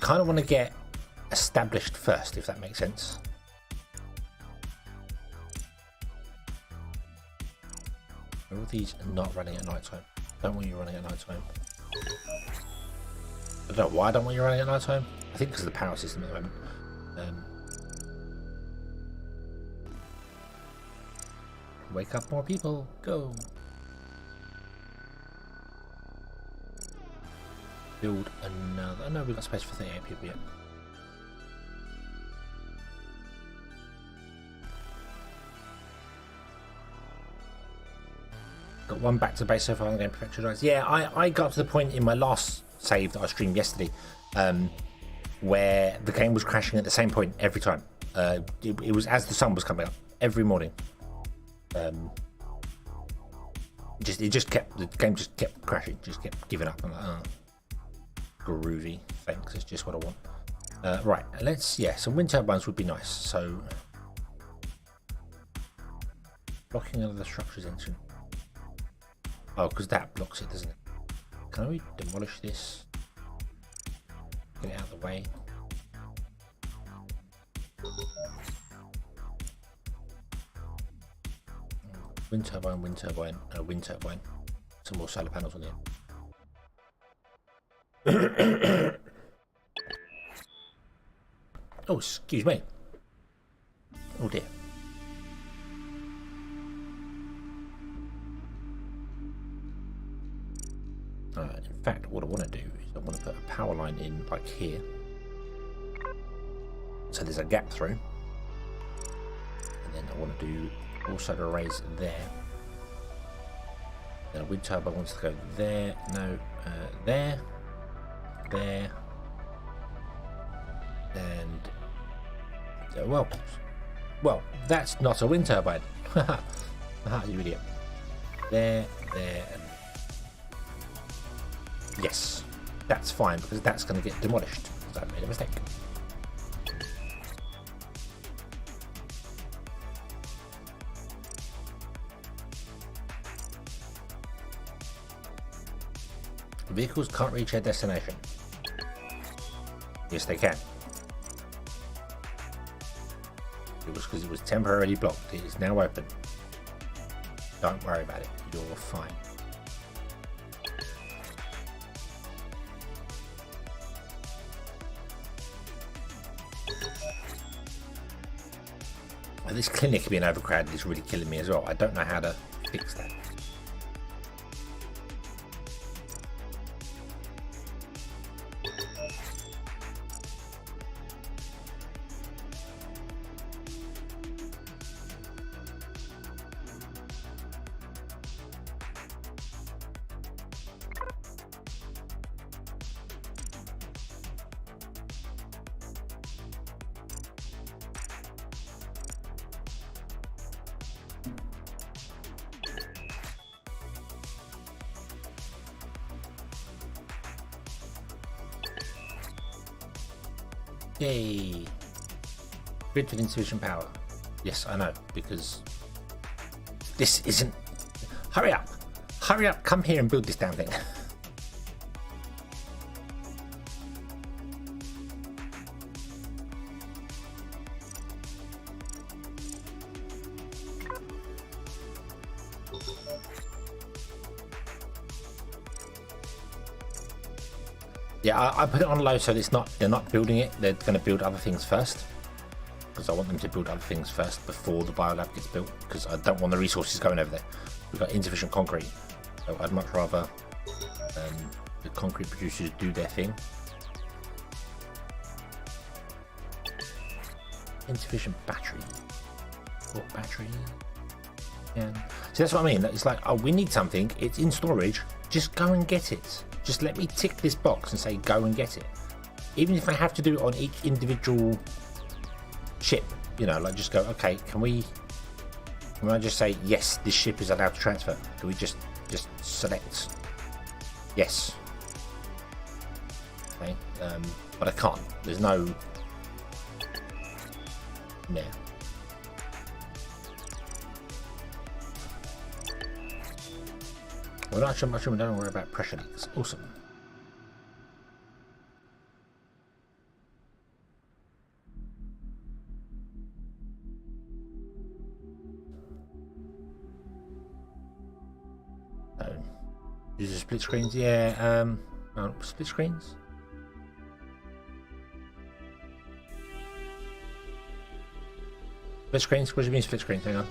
A: kind of want to get established first, if that makes sense. Are all these not running at night time? Don't want you running at night time. I don't know why I don't want you running at night time. I think because of the power system at the moment. Wake up more people. Go. Build another. Oh no, we've got space for 38 people yet. Got one back to base so far on the game perfection. Yeah, I got to the point in my last save that I streamed yesterday where the game was crashing at the same point every time. It was as the sun was coming up every morning. The game just kept crashing, just kept giving up. I'm like, oh, groovy, thanks, it's just what I want. Right, some wind turbines would be nice. So blocking other structures engine. Oh, because that blocks it, doesn't it? Can we demolish this? Get it out of the way. Wind turbine, wind turbine, and a wind turbine. Some more solar panels on the end. Oh, excuse me. Oh dear. In fact, what I want to do is I want to put a power line in like here. So there's a gap through. And then I want to do also the arrays there. Then a wind turbine wants to go there. No, there. There. And well, that's not a wind turbine. Haha, you idiot. There, and yes, that's fine because that's going to get demolished because I made a mistake. Vehicles can't reach their destination. Yes, they can. It was because it was temporarily blocked. It is now open. Don't worry about it. You're fine. And this clinic being overcrowded is really killing me as well. I don't know how to fix that. Yay! Grid with insufficient power. Yes, I know, because this isn't... Hurry up! Hurry up, come here and build this damn thing. Yeah, I put it on low so it's not, they're not building it, they're going to build other things first. Because I want them to build other things first before the biolab gets built, because I don't want the resources going over there. We've got insufficient concrete, so I'd much rather the concrete producers do their thing. Insufficient battery. What battery? Yeah. So that's what I mean, it's like, oh, we need something, it's in storage, just go and get it. Just let me tick this box and say go and get it. Even if I have to do it on each individual ship, you know, like just go, okay, can we Can I just say, yes, this ship is allowed to transfer? Can we just select yes? Okay, but I can't. There's no... Yeah. Well, not so much, we don't worry about pressure leaks. Awesome. Use split screens, yeah. Split screens. Split screens. What do you mean split screens? Hang on.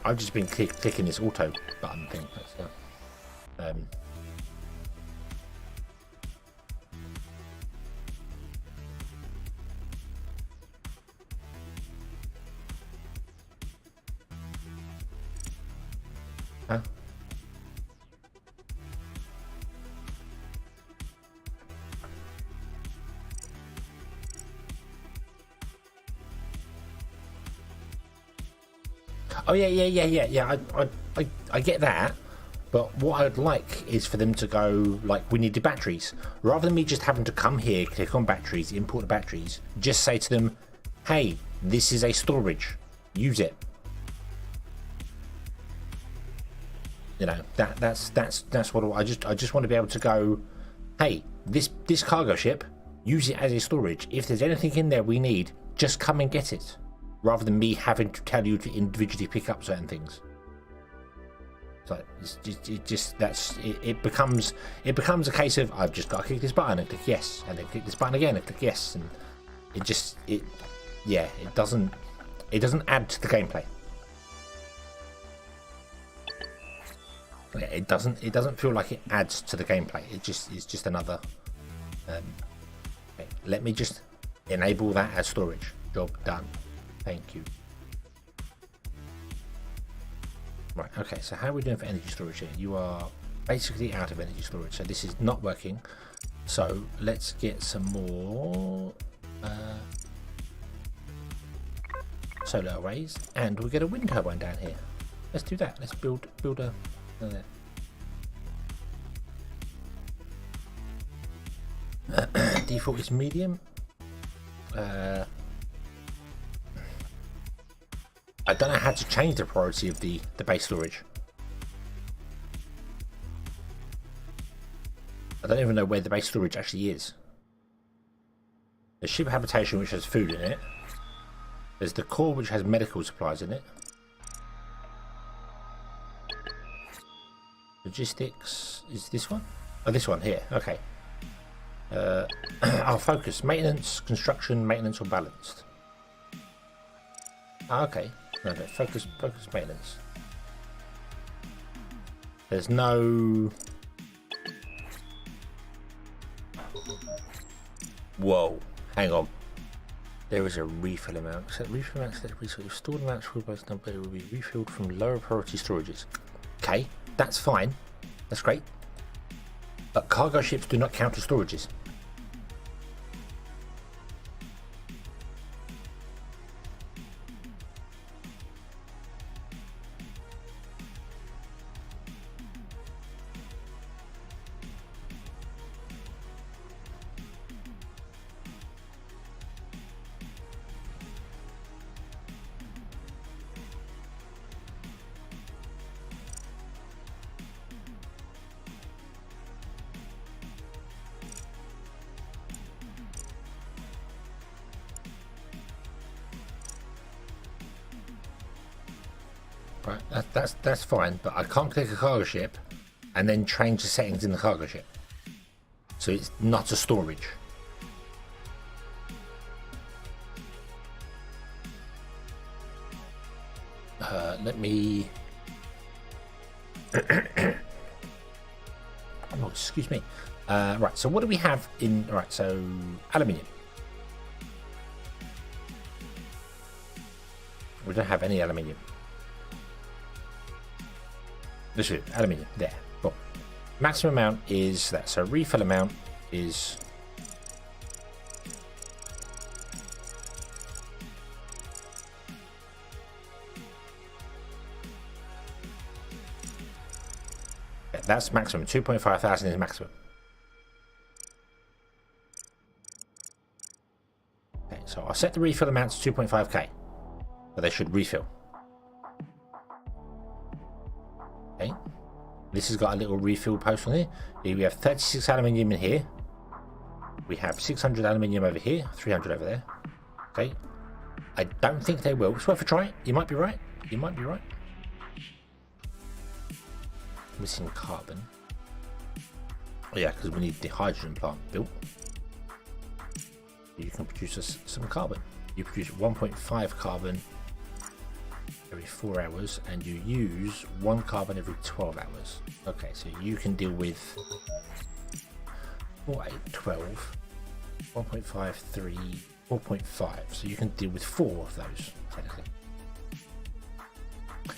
A: I've just been clicking this auto button thing. That's, huh? Oh yeah. I get that, but what I'd like is for them to go like, we need the batteries, rather than me just having to come here, click on batteries, import the batteries. Just say to them, hey, this is a storage, use it. You know, that's what I just want to be able to go, hey, this cargo ship, use it as a storage. If there's anything in there we need, just come and get it, rather than me having to tell you to individually pick up certain things. So it becomes a case of, I've just got to click this button and click yes, and then click this button again and click yes, and it doesn't add to the gameplay. It doesn't feel like it adds to the gameplay. It's just another. Okay, let me just enable that as storage. Job done. Thank you. Right. Okay. So how are we doing for energy storage here? You are basically out of energy storage. So this is not working. So let's get some more solar arrays, and we'll get a wind turbine down here. Let's do that. Let's build a. Default is medium. I don't know how to change the priority of the base storage. I don't even know where the base storage actually is. There's ship habitation, which has food in it. There's the core, which has medical supplies in it. Logistics is this one? Oh, this one here. Okay. I'll focus maintenance, construction, maintenance, or balanced. Ah, okay. No, focus maintenance. There's no. Whoa! Hang on. There is a refill amount. Set refill amount. Set resource. Stored amounts will be refilled from lower priority storages. Okay. That's fine, that's great, but cargo ships do not count as storages. Right, that's fine, but I can't click a cargo ship and then change the settings in the cargo ship, so it's not a storage. Let me. Oh, excuse me. Right, so what do we have in? Right, so aluminium. We don't have any aluminium. This is aluminium there. Cool. Maximum amount is that. So refill amount is That's maximum. 2.5 thousand is maximum. Okay, so I'll set the refill amount to 2.5k. But they should refill. Okay. This has got a little refill post on here. We have 36 aluminium in here. We have 600 aluminium over here, 300 over there. Okay. I don't think they will. It's worth a try. You might be right. You might be right. Missing carbon. Oh yeah, because we need the hydrogen plant built. You can produce us some carbon. You produce 1.5 carbon every 4 hours, and you use 1 carbon every 12 hours. Okay, so you can deal with 4, 8, 12, 1.5, 3, 4.5. So you can deal with 4 of those, technically.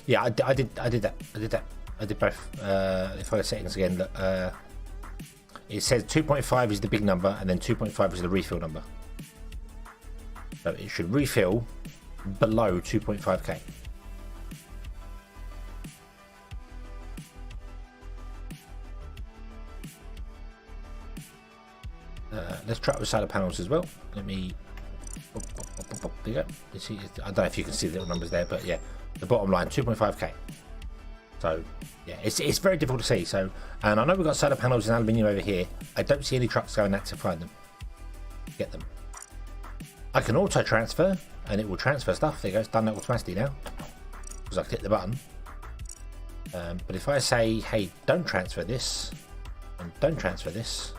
A: Yeah, I did that. I did both. If I go settings again, look, it says 2.5 is the big number, and then 2.5 is the refill number. So it should refill below 2.5k. Let's try it with solar panels as well. Let me. There you go. You see, I don't know if you can see the little numbers there, but yeah, the bottom line 2.5k. So yeah, it's very difficult to see. So, and I know we've got solar panels and aluminium over here. I don't see any trucks going out to find them. Get them. I can auto transfer, and it will transfer stuff. There you go. It's done that automatically now because I click the button. But if I say, hey, don't transfer this, and don't transfer this.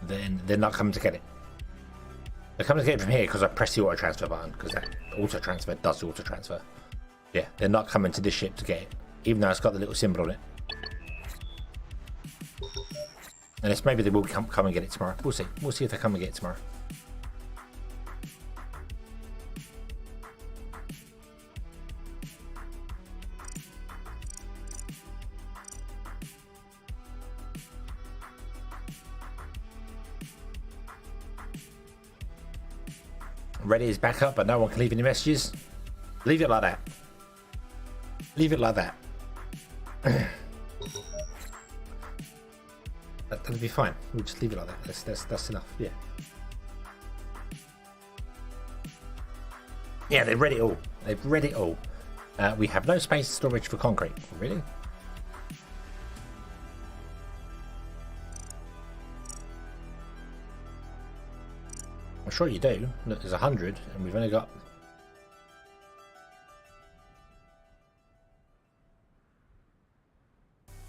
A: Then they're not coming to get it. They're coming to get it from here because I pressed the auto transfer button, because that auto transfer does auto transfer. Yeah, they're not coming to this ship to get it, even though it's got the little symbol on it. Unless maybe they will come and get it tomorrow. We'll see. We'll see if they come and get it tomorrow. Reddit is back up, but no one can leave any messages. Leave it like that. Leave it like that. That'll be fine. We'll just leave it like that. That's enough. Yeah. Yeah, they've read it all. They've read it all. We have no space storage for concrete. Really? I'm sure you do. Look, there's 100, and we've only got.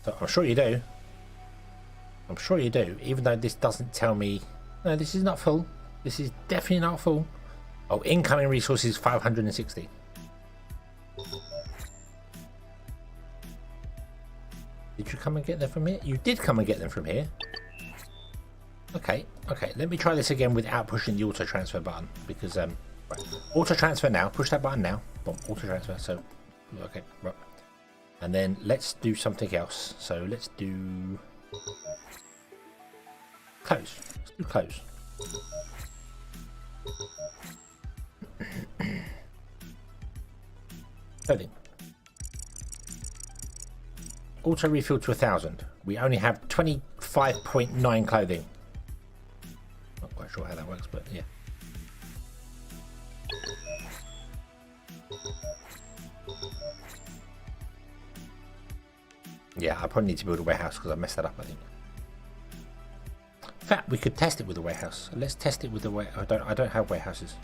A: So I'm sure you do. I'm sure you do, even though this doesn't tell me. No, this is not full. This is definitely not full. Oh, incoming resources 560. Did you come and get them from here? You did come and get them from here. Okay, okay. Let me try this again without pushing the auto transfer button, because right. Auto transfer now. Push that button now. Boom, auto transfer. So, okay, right. And then let's do something else. So let's do close. Let's do close. Clothing. Auto refill to 1,000. We only have 25.9 clothing. Not quite sure how that works, but yeah. Yeah, I probably need to build a warehouse because I messed that up, I think. In fact, we could test it with a warehouse. Let's test it with the way. I don't have warehouses.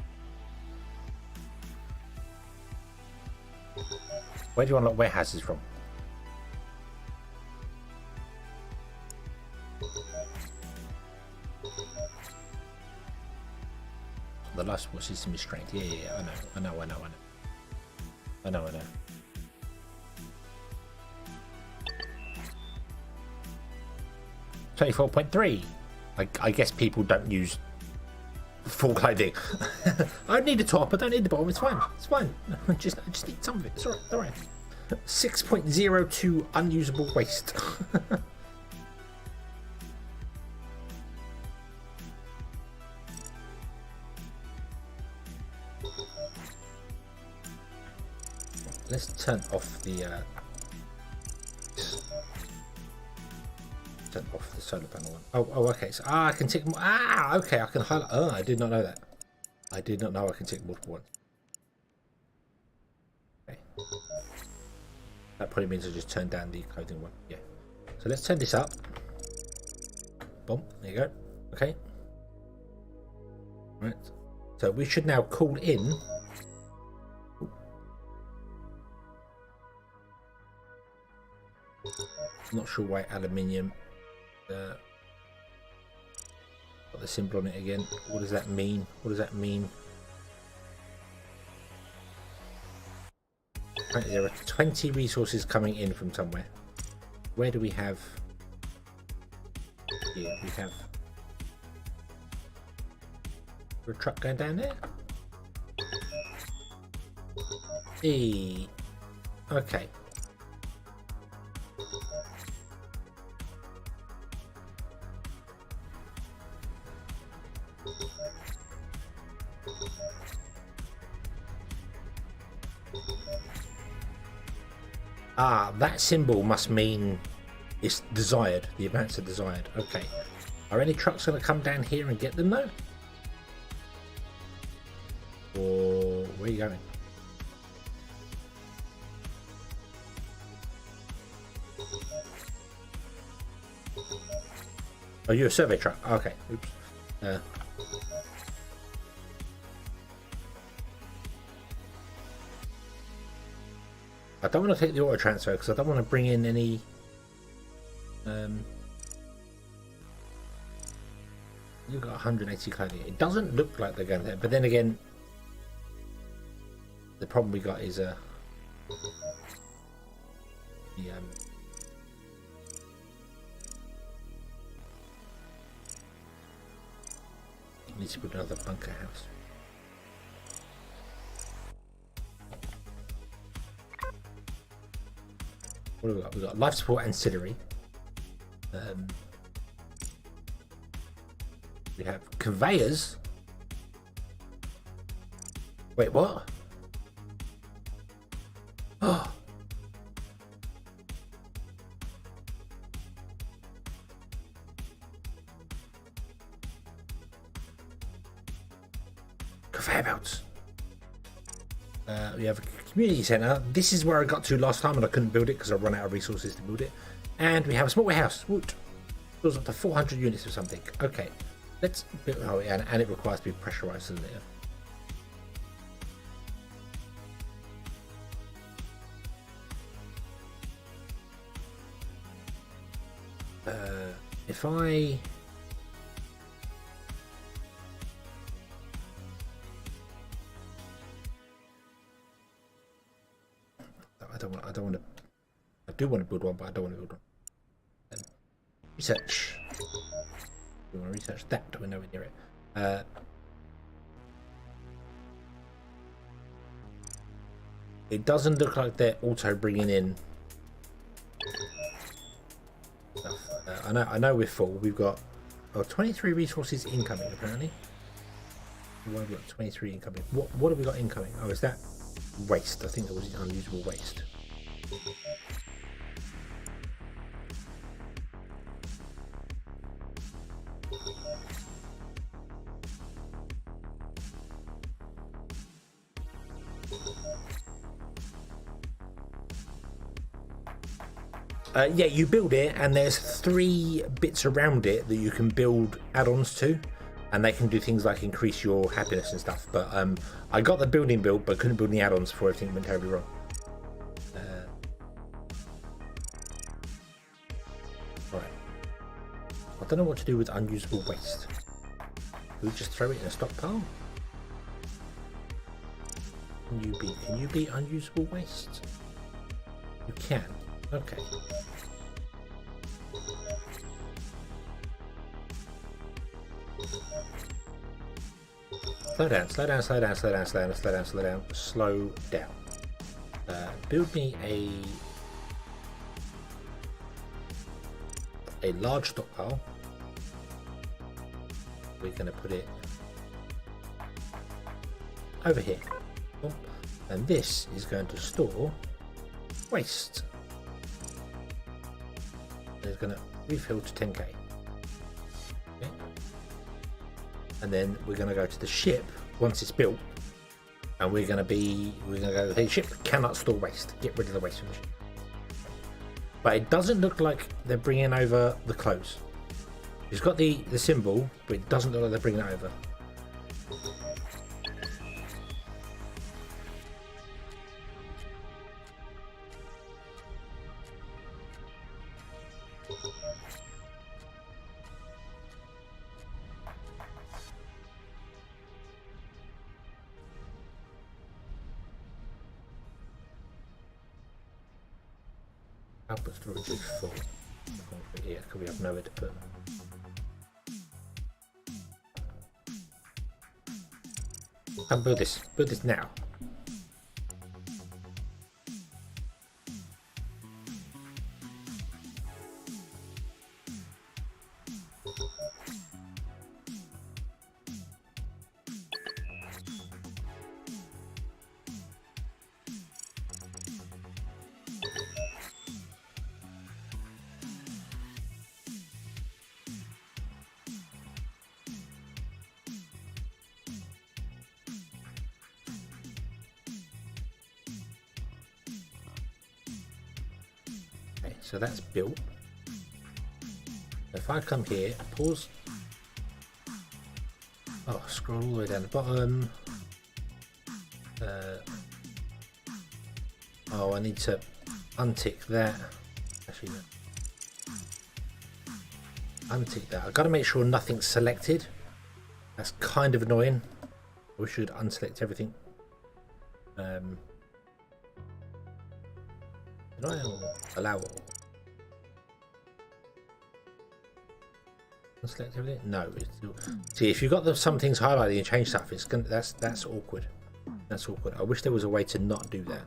A: Where do you unlock warehouses from? The life support system is strained. Yeah, I know. 24.3. I guess people don't use full clothing. I don't need the top, I don't need the bottom, it's fine. It's fine. I just need some of it. It's alright. 6.02 unusable waste. Let's turn off the solar panel one. Oh, okay. So I can tick more. Okay. I can highlight. Oh, I did not know that. I did not know I can tick multiple ones. Okay. That probably means I just turn down the clothing one. Yeah. So let's turn this up. Boom. There you go. Okay. Right. So we should now call in. Not sure why aluminium. Got the symbol on it again. What does that mean? What does that mean? Right, there are 20 resources coming in from somewhere. Where do we have? Here we have. Is there a truck going down there? Okay. That symbol must mean it's desired. The amounts are desired. Okay. Are any trucks going to come down here and get them though? Or where are you going? Oh, you're a survey truck. Okay. Oops. I don't want to take the auto transfer because I don't want to bring in any. You've got 180 clothing. It doesn't look like they're going there, but then again, the problem we got is need to put another bunker house. What have we got? We've got life support ancillary. We have conveyors. Wait, what? Oh. Conveyor belts. We have a community centre. This is where I got to last time and I couldn't build it because I run out of resources to build it. And we have a small warehouse. Woot. Fills up to 400 units or something. Okay. Let's build. Oh, yeah, and it requires to be pressurised, doesn't it? If I do want to build one, but I don't want to build one. Research. We want to research that. We're nowhere near it. It doesn't look like they're auto bringing in stuff. I know we're full. We've got 23 resources incoming apparently. Why have we got 23 incoming? What have we got incoming? Oh, is that waste? I think that was unusable waste. Yeah, you build it and there's 3 bits around it that you can build add-ons to, and they can do things like increase your happiness and stuff, but I got the building built but couldn't build any add-ons before everything went terribly wrong. Right. I don't know what to do with unusable waste. Do we just throw it in a stockpile? Can you be unusable waste? You can. Okay. Slow down, slow down, slow down, slow down, slow down, slow down, slow down, slow down. Build me a large stockpile. We're going to put it over here. And this is going to store waste. And it's going to refill to 10k. Okay. And then we're going to go to the ship once it's built, and we're going to go, hey, ship cannot store waste. Get rid of the waste from the ship. But it doesn't look like they're bringing over the clothes. It's got the symbol, but it doesn't look like they're bringing it over. Output storage is full. Yeah, because we have nowhere to put. And build this now. So that's built. If I come here, pause. Oh, scroll all the way down the bottom. Oh, I need to untick that. Actually, no. Untick that. I've got to make sure nothing's selected. That's kind of annoying. We should unselect everything. Can I allow all? Select everything? No. See, if you've got some things highlighted and change stuff, it's gonna that's awkward. That's awkward. I wish there was a way to not do that.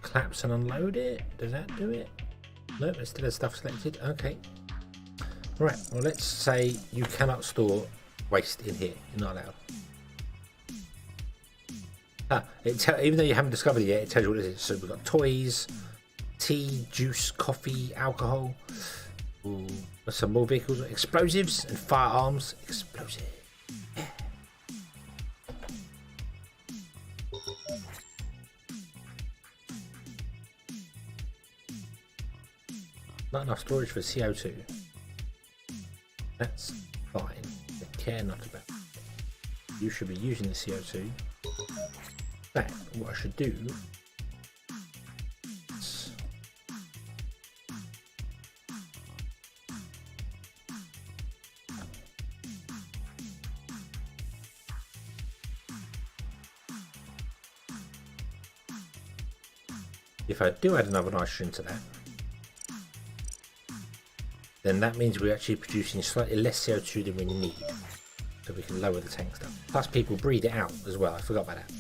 A: Collapse and unload it. Does that do it? Nope, it still has stuff selected. Okay. Right. Well, let's say you cannot store waste in here. You're not allowed. Even though you haven't discovered it yet, it tells you what it is. So we've got toys, tea, juice, coffee, alcohol. Ooh, some more vehicles, explosives and firearms. Explosive. Yeah. Not enough storage for CO2. That's fine. I care not about it. You should be using the CO2. But what I should do is if I do add another nitrogen to that, then that means we're actually producing slightly less CO2 than we need, so we can lower the tank stuff. Plus people breathe it out as well. I forgot about that.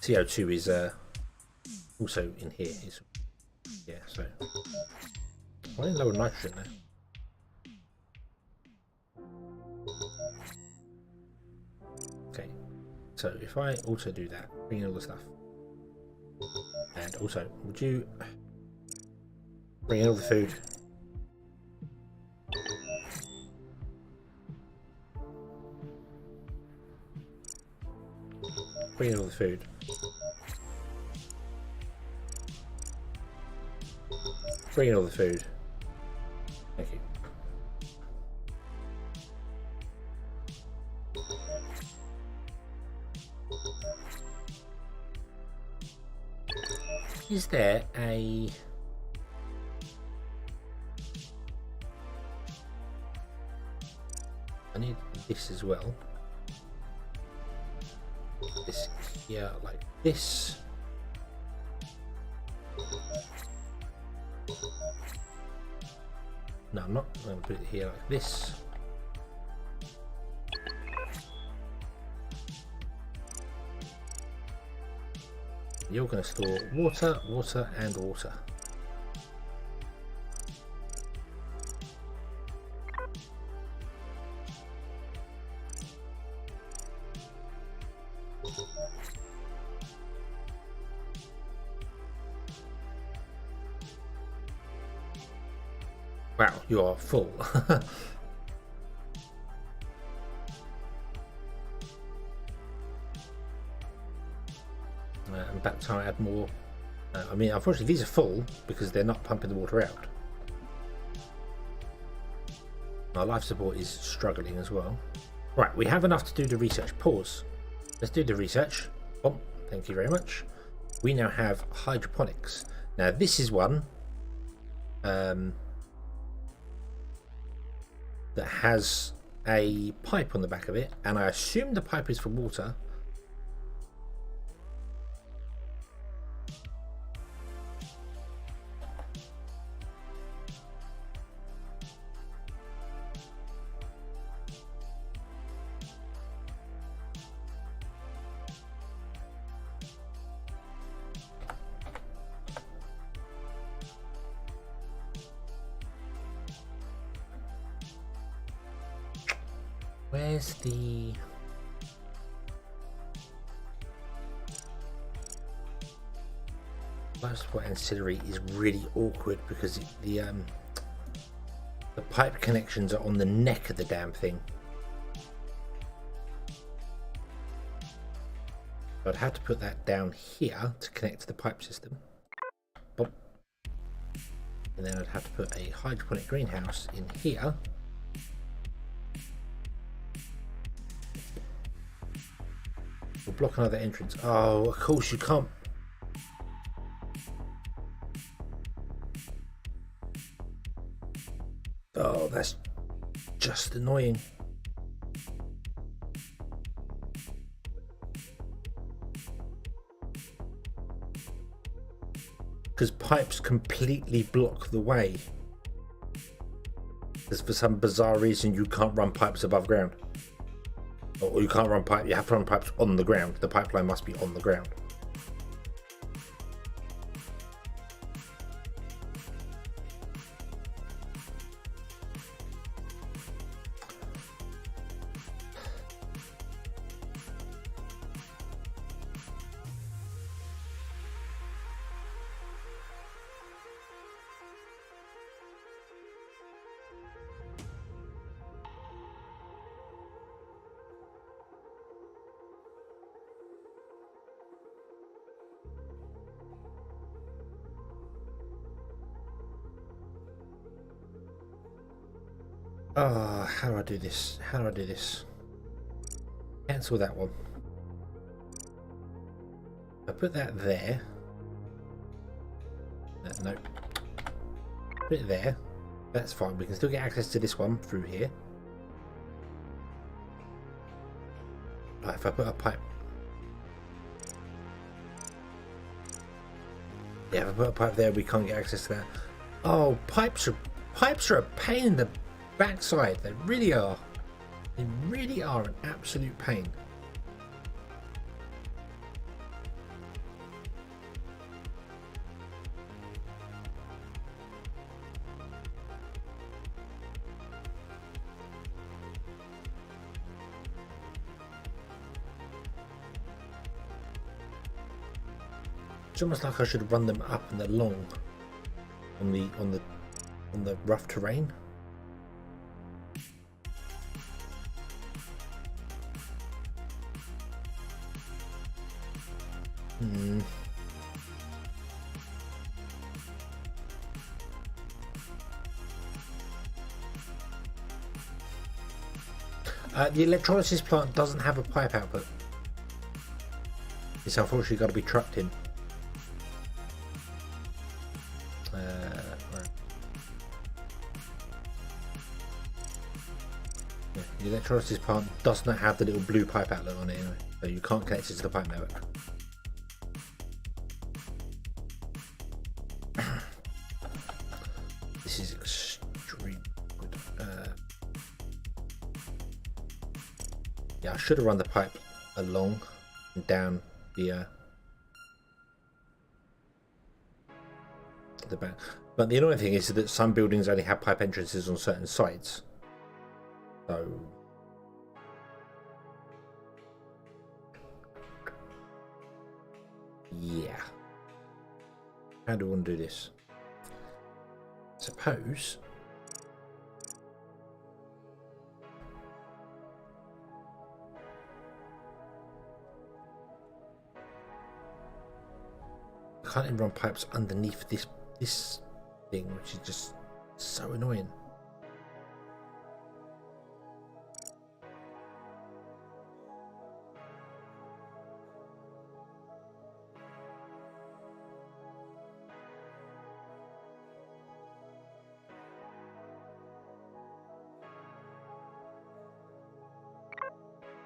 A: CO2 is also in here. Yeah, so why didn't lower nitrogen now? Okay, so if I also do that, bring in all the stuff, and also would you bring in all the food? Bring in all the food. Bring in all the food. Thank you. Is there a... I need this as well. This here, like this. No, I'm not going to put it here like this. You're going to store water, water, and water. Wow, you are full. And back time, add more. I mean, unfortunately, these are full because they're not pumping the water out. Our life support is struggling as well. Right, we have enough to do the research. Pause. Let's do the research. Oh, thank you very much. We now have hydroponics. Now, this is one that has a pipe on the back of it, and I assume the pipe is for water. Where's the... life support ancillary is really awkward because the pipe connections are on the neck of the damn thing. I'd have to put that down here to connect to the pipe system. Boom. And then I'd have to put a hydroponic greenhouse in here. We'll block another entrance. Oh, of course you can't. Oh, that's just annoying. Because pipes completely block the way. Because for some bizarre reason you can't run pipes above ground. Or you can't run pipe, you have to run pipes on the ground. The pipeline must be on the ground. Oh, how do I do this? How do I do this? Cancel that one. I put that there. No. Put it there. That's fine. We can still get access to this one through here. Right, if I put a pipe. Yeah, if I put a pipe there, we can't get access to that. Oh, pipes are a pain in the backside. They really are. They really are an absolute pain. It's almost like I should run them up and along on the rough terrain. The electrolysis plant doesn't have a pipe output. It's unfortunately got to be trucked in. Right. Yeah, the electrolysis plant does not have the little blue pipe outlet on it anyway, so you can't connect it to the pipe network. This is extremely good. Yeah, I should have run the pipe along and down the the back. But the annoying thing is that some buildings only have pipe entrances on certain sites. So yeah. How do I want to do this? Suppose I can't even run pipes underneath this thing, which is just so annoying.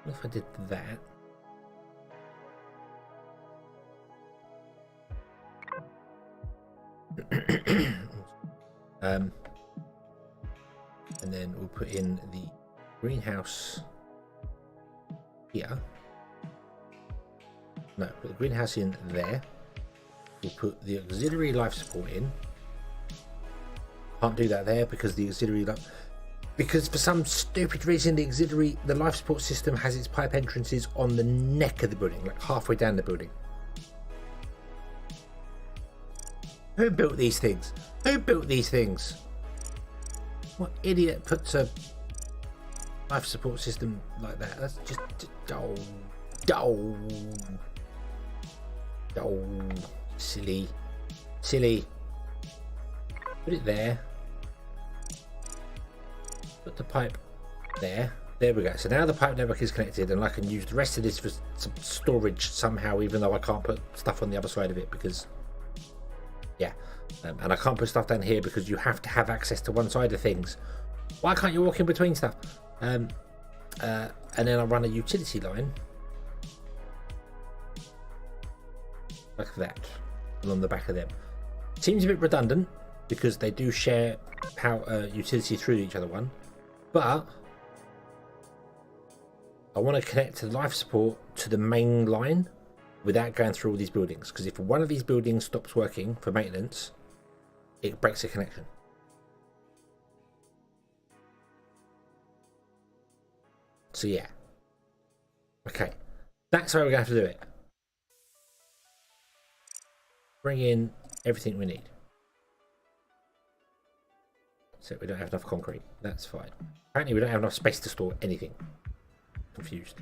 A: What if I did that? And then we'll put in the greenhouse here. No, put the greenhouse in there. We'll put the auxiliary life support in. Can't do that there because the auxiliary because for some stupid reason the life support system has its pipe entrances on the neck of the building, like halfway down the building. Who built these things? Who built these things? What idiot puts a life support system like that? That's just silly. Put it there. Put the pipe there. There we go. So now the pipe network is connected, and I can use the rest of this for some storage somehow, even though I can't put stuff on the other side of it because, yeah. And I can't put stuff down here because you have to have access to one side of things. Why can't you walk in between stuff? And then I run a utility line like that along the back of them. Seems a bit redundant because they do share power utility through each other one, but I want to connect to the life support to the main line without going through all these buildings, because if one of these buildings stops working for maintenance, it breaks the connection. So yeah. Okay. That's how we're going to have to do it. Bring in everything we need. So we don't have enough concrete. That's fine. Apparently we don't have enough space to store anything. Confused.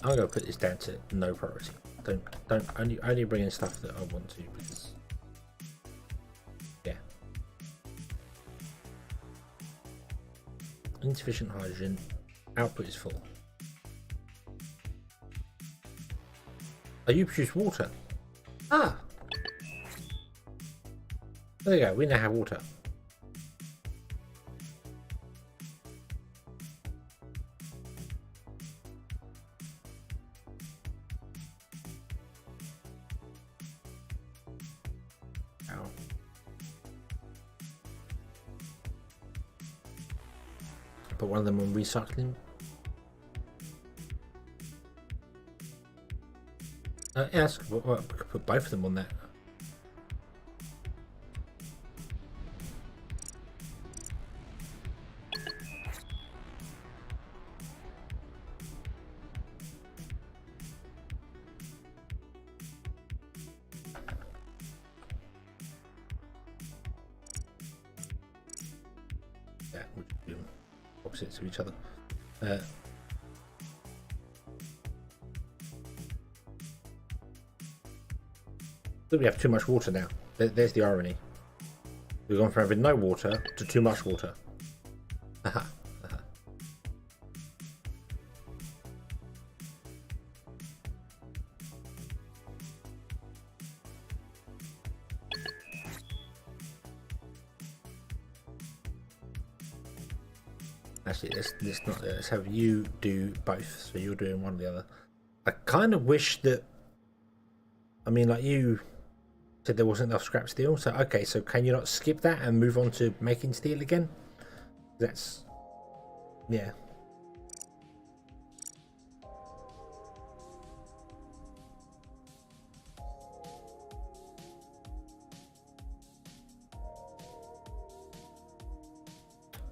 A: I'm gonna put this down to no priority. Don't only bring in stuff that I want to, because yeah. Insufficient hydrogen. Output is full. Oh, you produce water. Ah. There you go. We now have water. Put one of them on recycling. Yes, well, we could put both of them on that. Yeah, we'll do them opposites of each other. We have too much water now. There's the irony. We've gone from having no water to too much water. Aha. Actually, let's not. Let's have you do both. So you're doing one or the other. I kind of wish that. I mean, like you said, there wasn't enough scrap steel. So okay, so can you not skip that and move on to making steel again? That's yeah.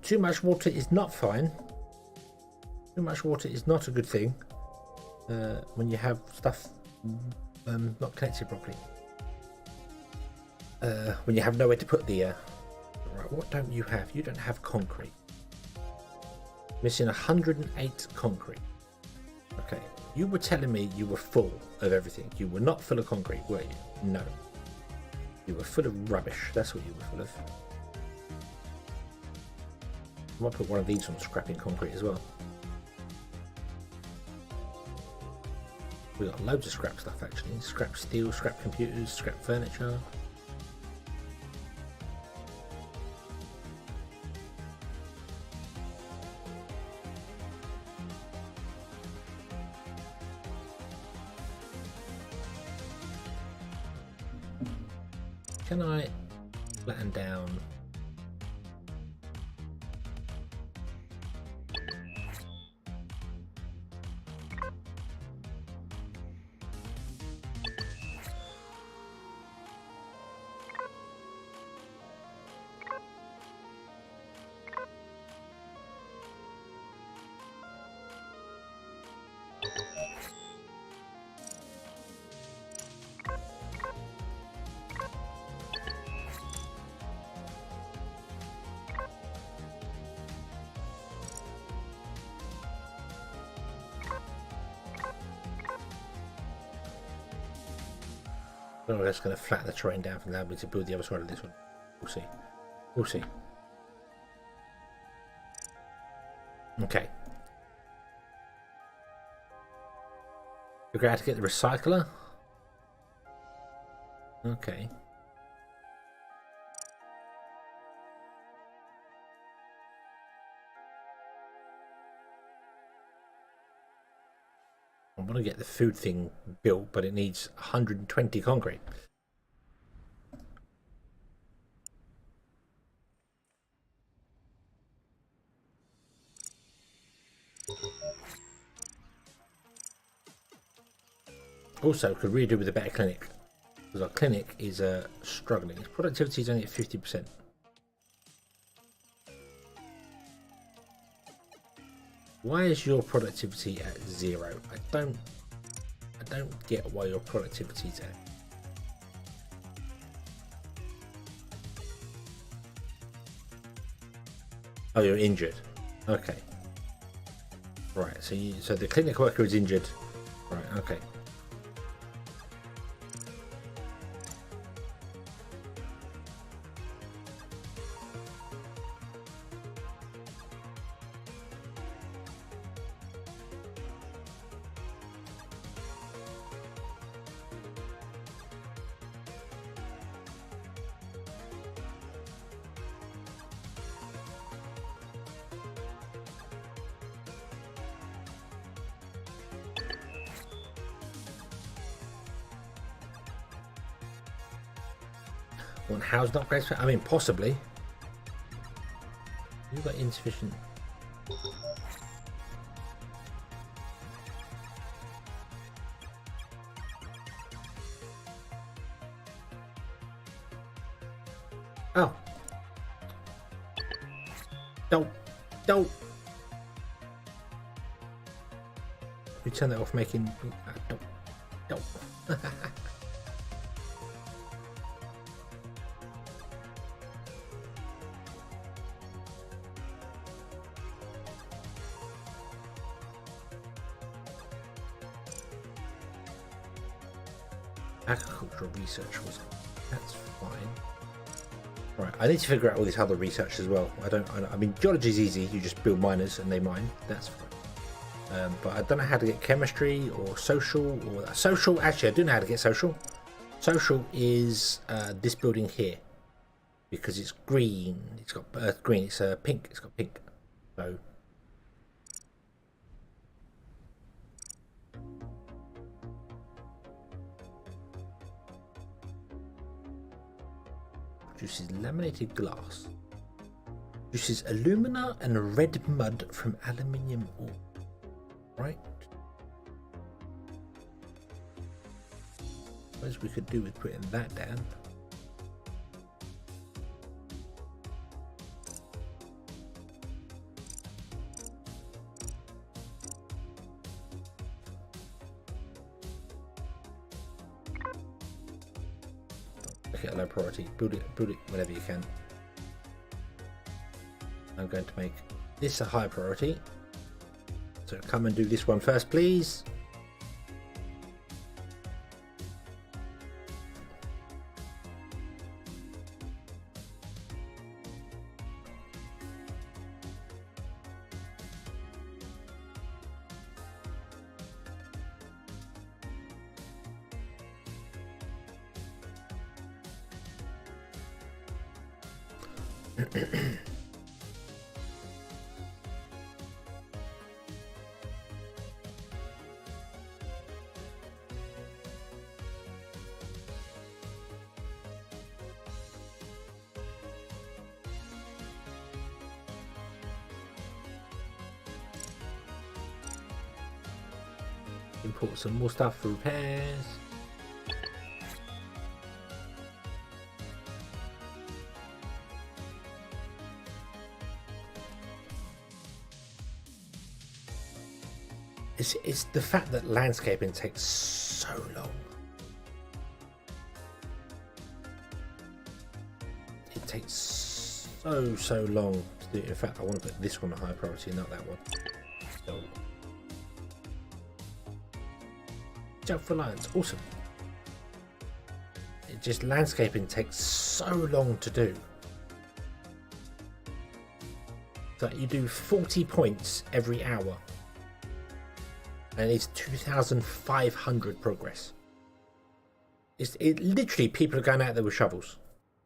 A: Too much water is not fine. Too much water is not a good thing when you have stuff not connected properly. When you have nowhere to put the... Right, what don't you have? You don't have concrete. Missing 108 concrete. Okay, you were telling me you were full of everything. You were not full of concrete, were you? No. You were full of rubbish. That's what you were full of. I might put one of these on scrapping concrete as well. We got loads of scrap stuff actually. Scrap steel, scrap computers, scrap furniture. Can I flatten down? Oh, that's going to flatten the terrain down from allow me to build the other side of this one. We'll see. We'll see. Okay. Figure out how to get the recycler. Okay. I want to get the food thing built, but it needs 120 concrete. Also, could really do with a better clinic, because our clinic is struggling. Its productivity is only at 50%. Why is your productivity at 0? I don't get why your productivity is at. Oh, you're injured. Okay. Right. So the clinic worker is injured. Right. Okay. Want house not upgrades? I mean, possibly. You've got insufficient. Oh. Don't. We turn that off, making. Don't. Agricultural research was. That's fine. Right, I need to figure out all this other research as well. I mean, geology is easy. You just build miners and they mine. That's fine. But I don't know how to get chemistry or social or social. Actually, I do know how to get social. Social is this building here because it's green. It's got earth green. It's pink. It's got pink. So Produces laminated glass. Produces alumina and red mud from aluminium ore. Right. Suppose we could do with putting that down. Make it a low priority. Build it whenever you can. I'm going to make this a high priority. So come and do this one first, please. Import some more stuff for repairs. It's the fact that landscaping takes so long. It takes so long to do it. In fact, I want to put this one a high priority, not that one. So, self-reliance, awesome. It just landscaping takes so long to do. So you do 40 points every hour. And it's 2,500 progress. It literally, people are going out there with shovels.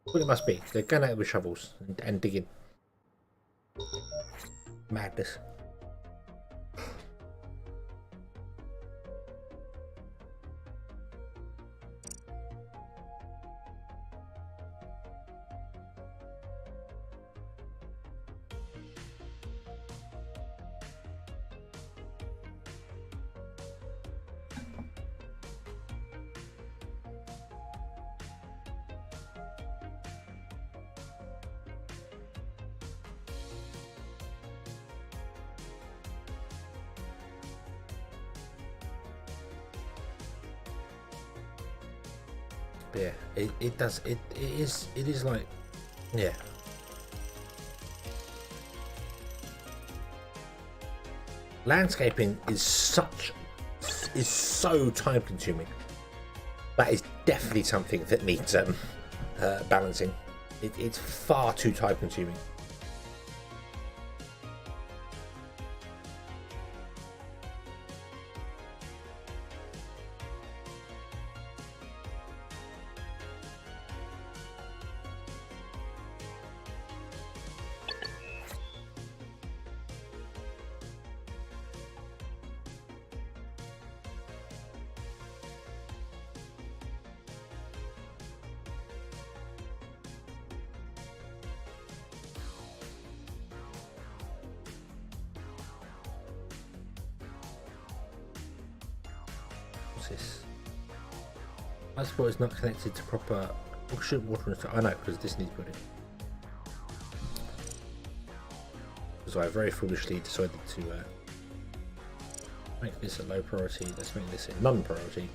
A: What it must be. They're going out there with shovels and digging. Madness. Yeah, it is like, yeah. Landscaping is so time consuming. That is definitely something that needs balancing. It's far too time consuming. This? I suppose it's not connected to proper ocean water and stuff. I know, because this needs putting. So I very foolishly decided to make this a low priority. Let's make this a non-priority.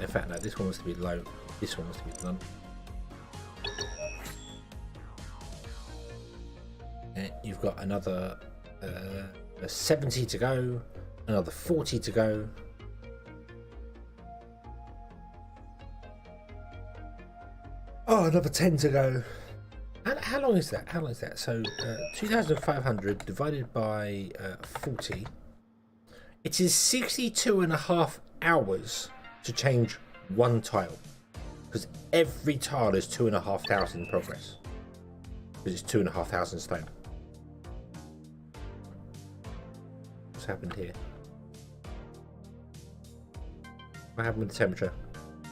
A: In fact, no, this one wants to be low. This one wants to be none. And you've got another 70 to go, another 40 to go. Oh, another 10 to go. How long is that? How long is that? So 2,500 divided by 40. It is 62.5 hours to change one tile. Because every tile is 2,500 progress. Because it's 2,500 stone. What's happened here? What happened with the temperature?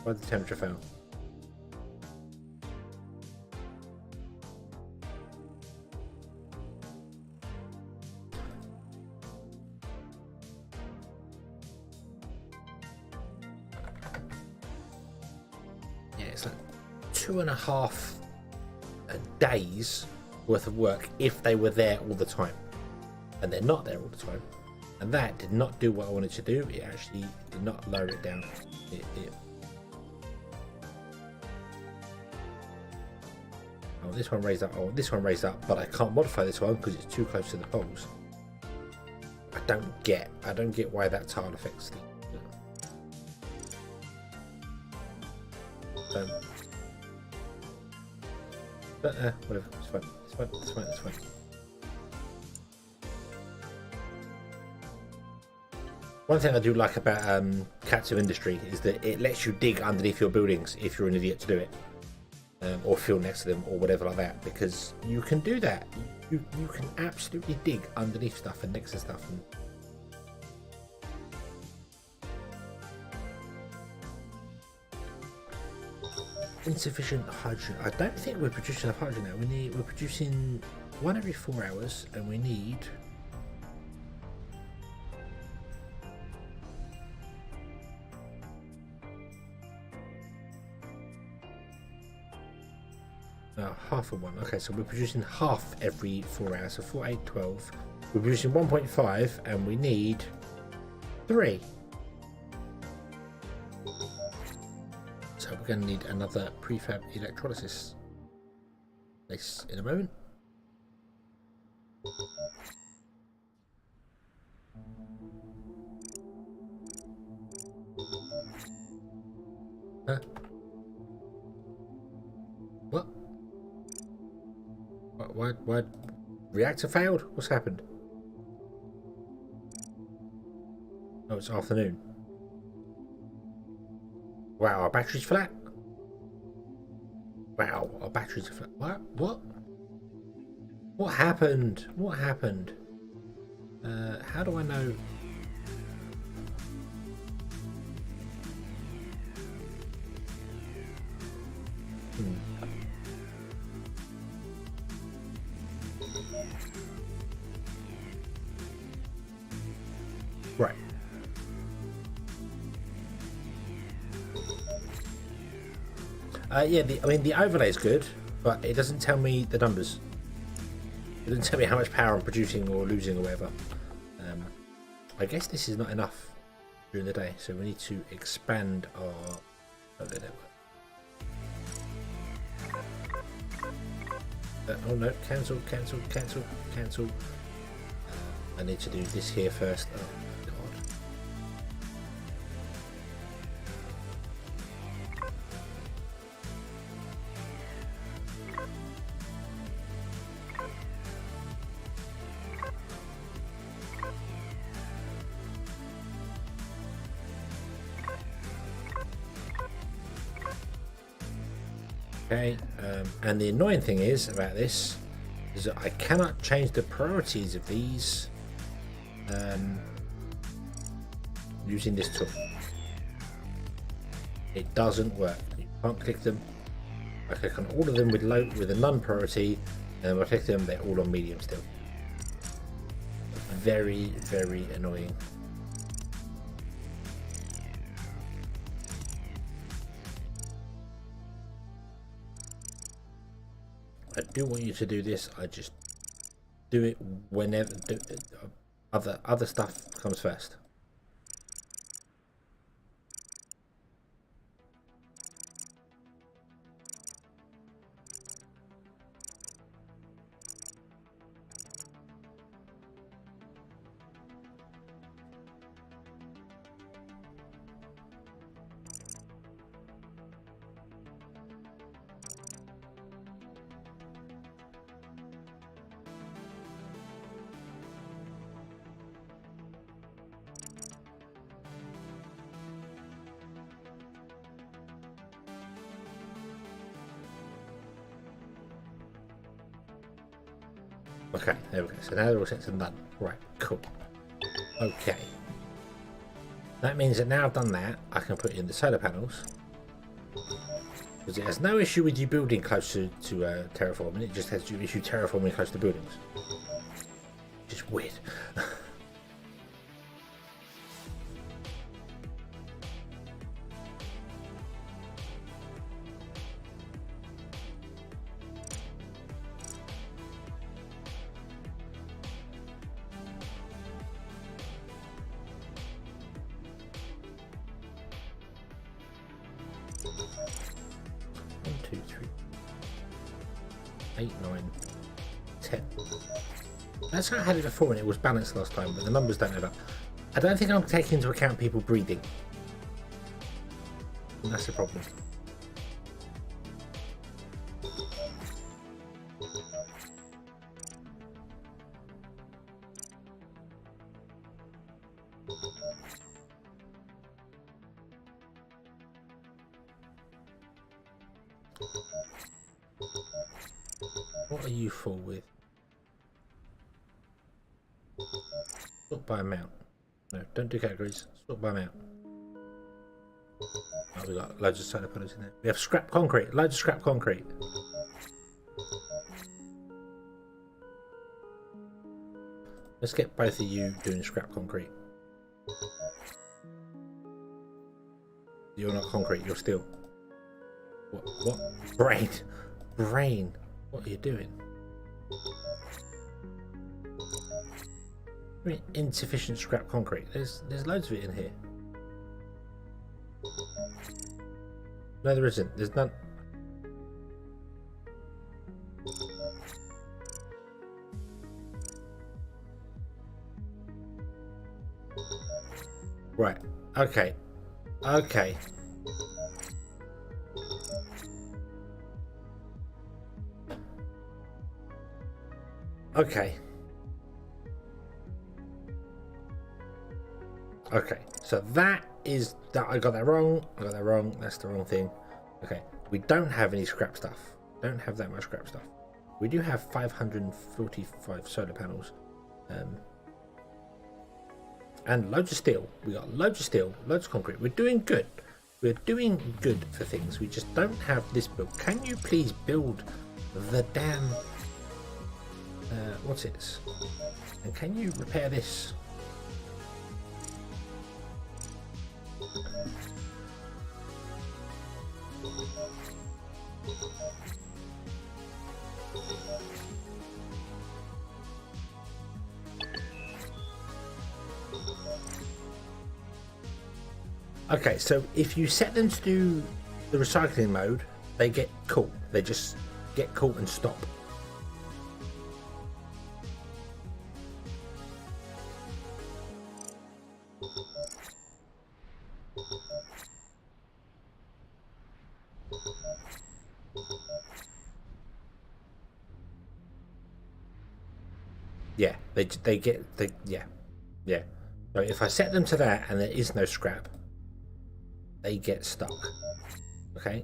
A: Why did the temperature fail? it's like 2.5 days worth of work if they were there all the time, and they're not there all the time, and that did not do what I wanted to do. It actually did not lower it down. Oh, this one raised up. Oh, this one raised up, but I can't modify this one because it's too close to the poles. I don't get why that tile affects the. But whatever, it's fine. It's fine. One thing I do like about Cats of Industry is that it lets you dig underneath your buildings if you're an idiot to do it, or feel next to them or whatever like that, because you can do that. You can absolutely dig underneath stuff and next to stuff. And insufficient hydrogen. I don't think we're producing enough hydrogen now. We're producing 1 every 4 hours, and we need. Half of one. Okay, so we're producing half every 4 hours. So 4, 8, 12. We're producing 1.5, and we need 3. So we're going to need another prefab electrolysis place in a moment. Huh? What? Why? Reactor failed? What's happened? Oh, it's afternoon. Wow, our battery's flat. Wow, our batteries are flat. What happened? How do I know? Right. Yeah, the overlay is good, but it doesn't tell me the numbers. It doesn't tell me how much power I'm producing or losing or whatever. I guess this is not enough during the day, so we need to expand our overlay network. Oh no, cancel. I need to do this here first. Oh god. Okay, and the annoying thing is about this is that I cannot change the priorities of these using this tool. It doesn't work. You can't click them. I click on all of them with low, with a none priority, and when I click them, they're all on medium still. Very, very annoying. I do want you to do this. I just do it whenever other stuff comes first. Okay, there we go. So now they're all set to done. Right, cool. Okay. That means that now I've done that, I can put in the solar panels. Because it has no issue with you building close to terraforming, it just has to issue terraforming close to buildings. Just weird. 2, 3, 8, 9, 10. That's how I had it before and it was balanced last time, but the numbers don't add up. I don't think I'm taking into account people breathing. And that's the problem. What are you full with? Sort by amount. No, don't do categories. Sort by amount. Oh, we got loads of solar panels in there. We have scrap concrete. Loads of scrap concrete. Let's get both of you doing scrap concrete. You're not concrete. You're steel. What? Brain. Brain. What are you doing? I mean, insufficient scrap concrete. There's loads of it in here. No, there isn't. There's none. Right. Okay. Okay. Okay. Okay. So that is that. I got that wrong. I got that wrong. That's the wrong thing. Okay. We don't have any scrap stuff. Don't have that much scrap stuff. We do have 545 solar panels. And loads of steel. We got loads of steel, loads of concrete. We're doing good. We're doing good for things. We just don't have this built. Can you please build the damn what's it? And can you repair this? Okay, so if you set them to do the recycling mode, they get caught. They just get caught and stop. Yeah, they get yeah. So if I set them to that and there is no scrap, they get stuck. Okay.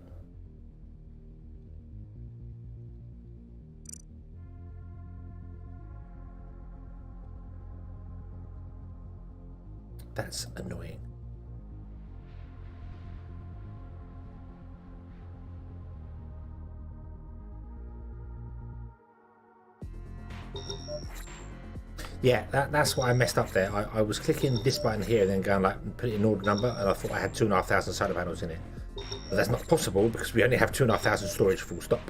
A: That's annoying. Yeah, that's what I messed up there. I was clicking this button here and then going like put it in order number, and I thought I had 2,500 solar panels in it, but that's not possible because we only have 2,500 storage. Full stop.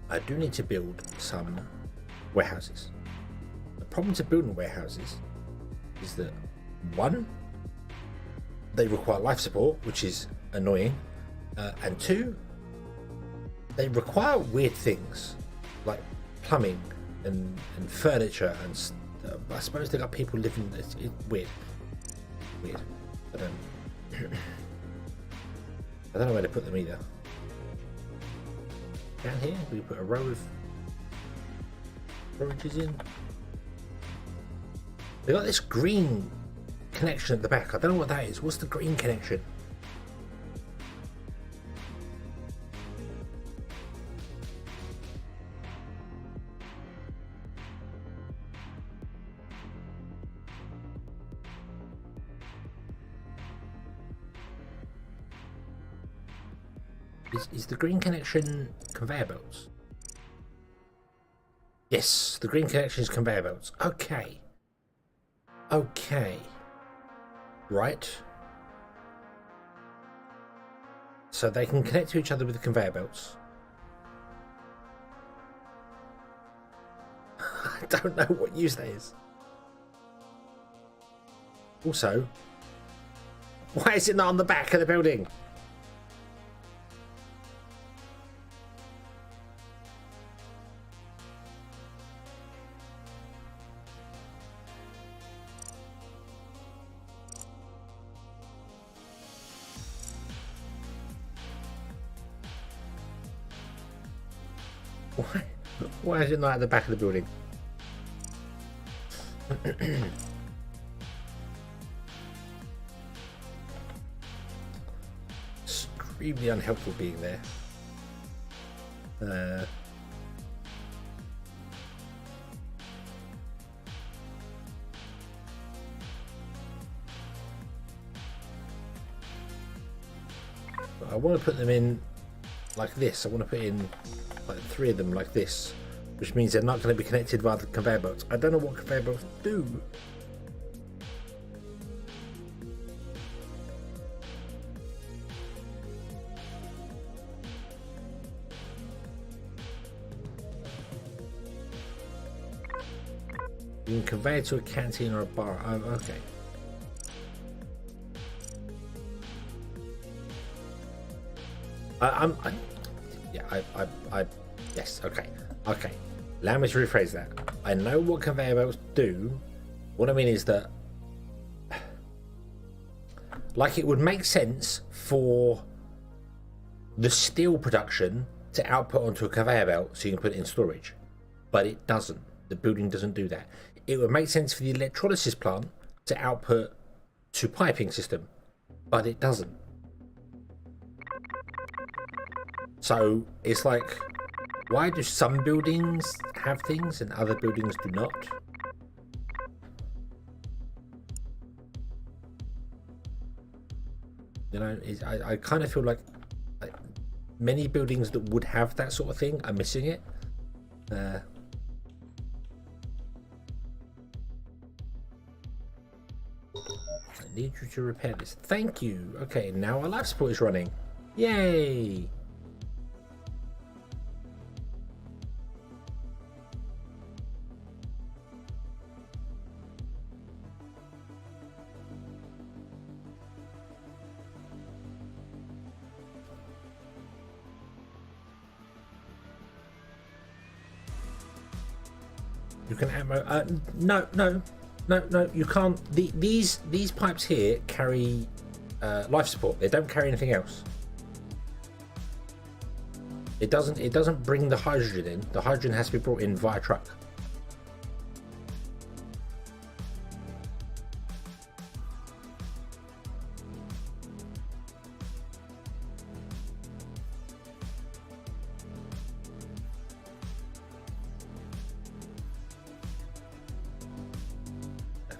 A: I do need to build some warehouses. The problem to building warehouses is that one, they require life support, which is annoying, and two, they require weird things like plumbing and furniture and I suppose they got people living. It's weird. I don't know where to put them either. Down here we put a row of storages in. They got this green connection at the back. I don't know what that is. What's the green connection? Is the green connection conveyor belts? Yes, the green connection is conveyor belts. Okay. Okay. Right. So they can connect to each other with the conveyor belts. I don't know what use that is. Also, Why is it not on the back of the building? Why is it not at the back of the building? Extremely unhelpful being there. I want to put them in like this. I want to put in like 3 of them like this, which means they're not going to be connected via the conveyor belts. I don't know what conveyor belts do. You can convey it to a canteen or a bar. Oh, okay. Yes, okay. Allow me to rephrase that. I know what conveyor belts do. What I mean is that, like, it would make sense for the steel production to output onto a conveyor belt so you can put it in storage, but it doesn't. The building doesn't do that. It would make sense for the electrolysis plant to output to piping system, but it doesn't. So it's like, why do some buildings have things and other buildings do not? You know, I kind of feel like many buildings that would have that sort of thing are missing it. I need you to repair this. Thank you. Okay, now our life support is running. Yay! You can ammo. No, you can't. These pipes here carry life support. They don't carry anything else. It doesn't bring the hydrogen in. The hydrogen has to be brought in via truck.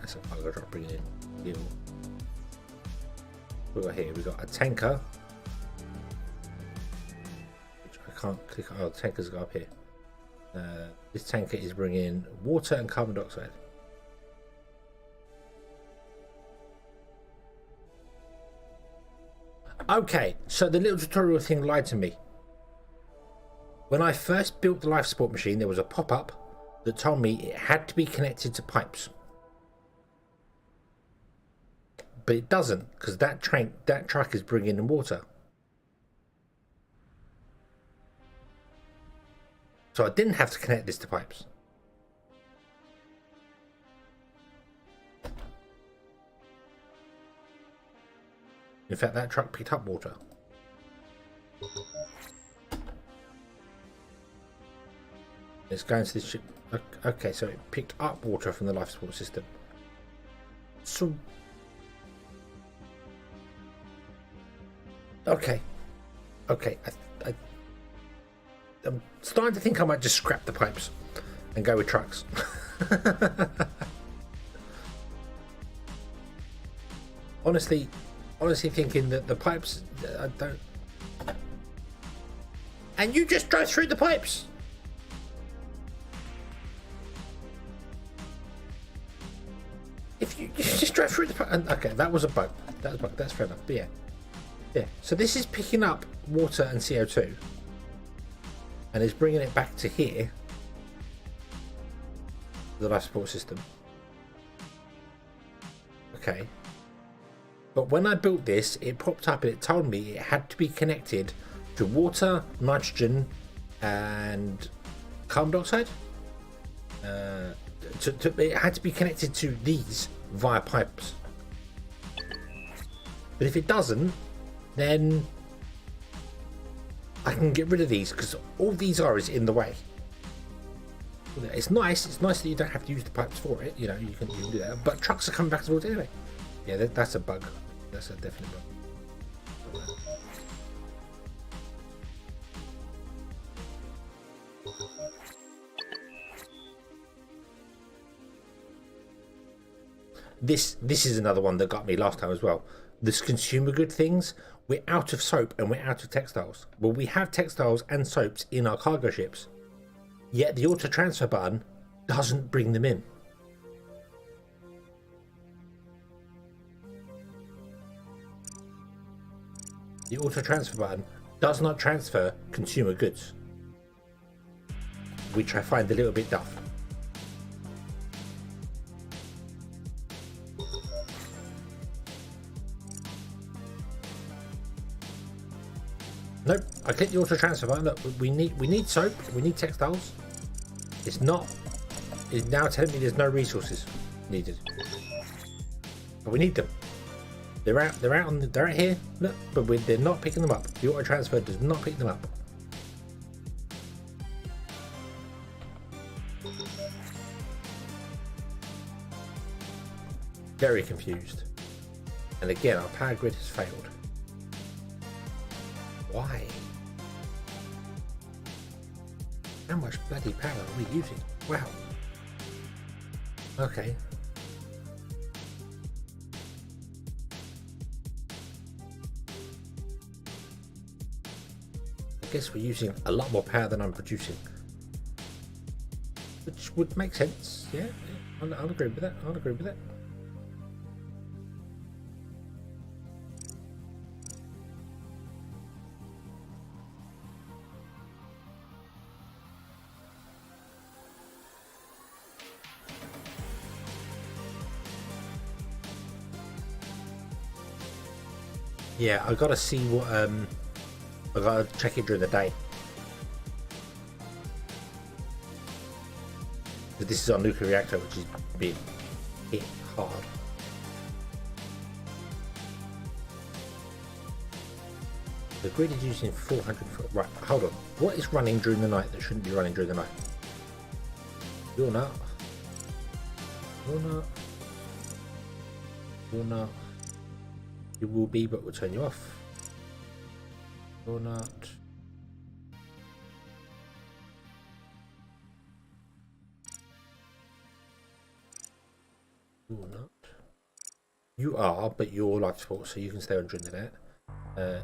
A: So I've got to bring it in. We've got here. We've got a tanker. I can't click. Oh, the tanker's got up here. This tanker is bringing water and carbon dioxide. Okay, so the little tutorial thing lied to me. When I first built the life support machine, there was a pop-up that told me it had to be connected to pipes. But it doesn't, because that truck is bringing in water. So I didn't have to connect this to pipes. In fact, that truck picked up water. It's going to this ship. Okay, so it picked up water from the life support system. So... Okay. I'm starting to think I might just scrap the pipes and go with trucks. honestly thinking that the pipes, I don't... And you just drove through the pipes. If you just drove through the pipes. Okay, that was a bug. That's fair enough. But yeah. So this is picking up water and CO2. And it's bringing it back to here, the life support system. Okay. But when I built this, it popped up and it told me it had to be connected to water, nitrogen, and carbon dioxide. It had to be connected to these via pipes. But if it doesn't, then I can get rid of these, because all these are is in the way. It's nice that you don't have to use the pipes for it, you know, you can do that, but trucks are coming back towards it anyway. Yeah, that's a bug. That's a definite bug. This is another one that got me last time as well. This consumer good things, we're out of soap and we're out of textiles. Well, we have textiles and soaps in our cargo ships, yet the auto transfer button doesn't bring them in. The auto transfer button does not transfer consumer goods, which I find a little bit daft. Nope, I click the auto transfer button. Look, we need soap, we need textiles. It's now telling me there's no resources needed, but we need them. They're out here. Look, but they're not picking them up. The auto transfer does not pick them up. Very confused. And again, our power grid has failed. Why? How much bloody power are we using? Wow. Okay. I guess we're using a lot more power than I'm producing, which would make sense. Yeah, I'll agree with that. I'll agree with that. Yeah, I gotta see what I gotta check it during the day. But this is our nuclear reactor, which is being hit hard. The grid is using 400. Right, hold on. What is running during the night that shouldn't be running during the night? You're not. You're not. You're not. You will be, but we'll turn you off. Or not. You are not. You are, but you're life support, so you can stay on during the night.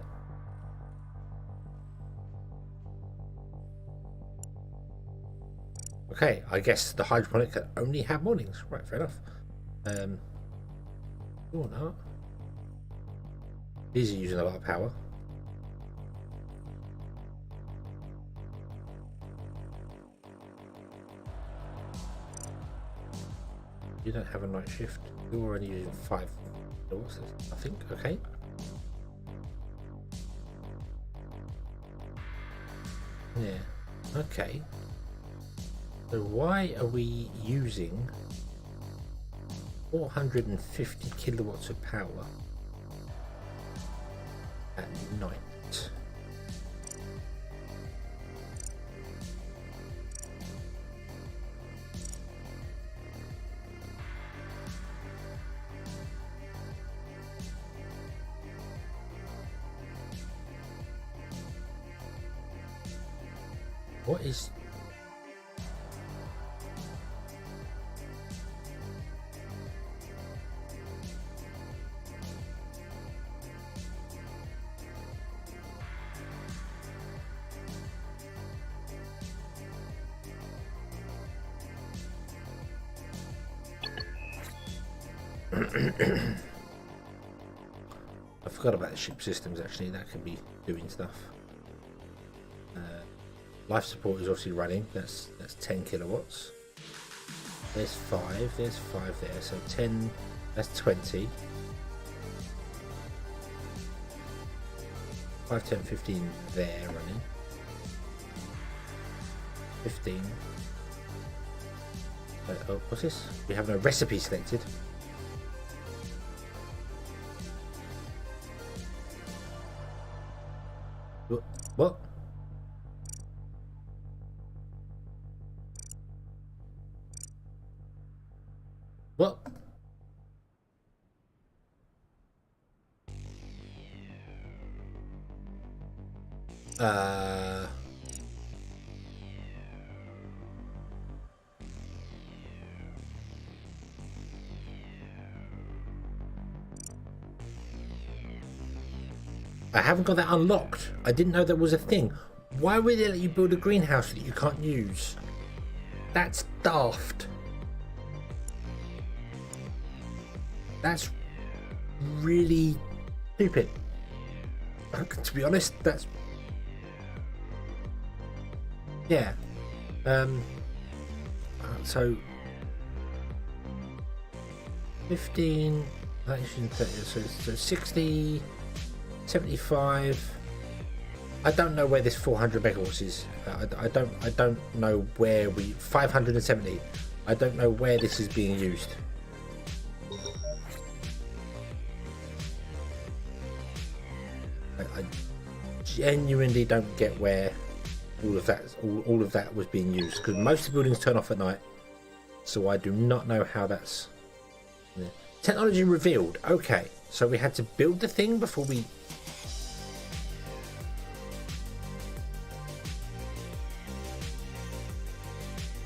A: Okay, I guess the hydroponic can only have mornings. Right, fair enough. You're not. These are using a lot of power. You don't have a night shift. You're only using 5. What's this? I think. Okay. Yeah. Okay. So why are we using 450 kilowatts of power at night? What is... I forgot about the ship systems, actually. That can be doing stuff. Life support is obviously running. That's 10 kilowatts. There's 5 there, so 10, that's 20. 5, 10, 15 there running. 15. Oh, what's this? We have no recipe selected. What? What? I haven't got that unlocked. I didn't know that was a thing. Why would they let you build a greenhouse that you can't use? That's daft. That's really stupid. To be honest, that's... Yeah. So... 15... So 60... 75. I don't know where this 400 megawatts is. I don't know where 570. I don't know where this is being used. I genuinely don't get where all of that was being used, because most of the buildings turn off at night, so I do not know how that's... Yeah. Technology revealed. Okay, so we had to build the thing before we...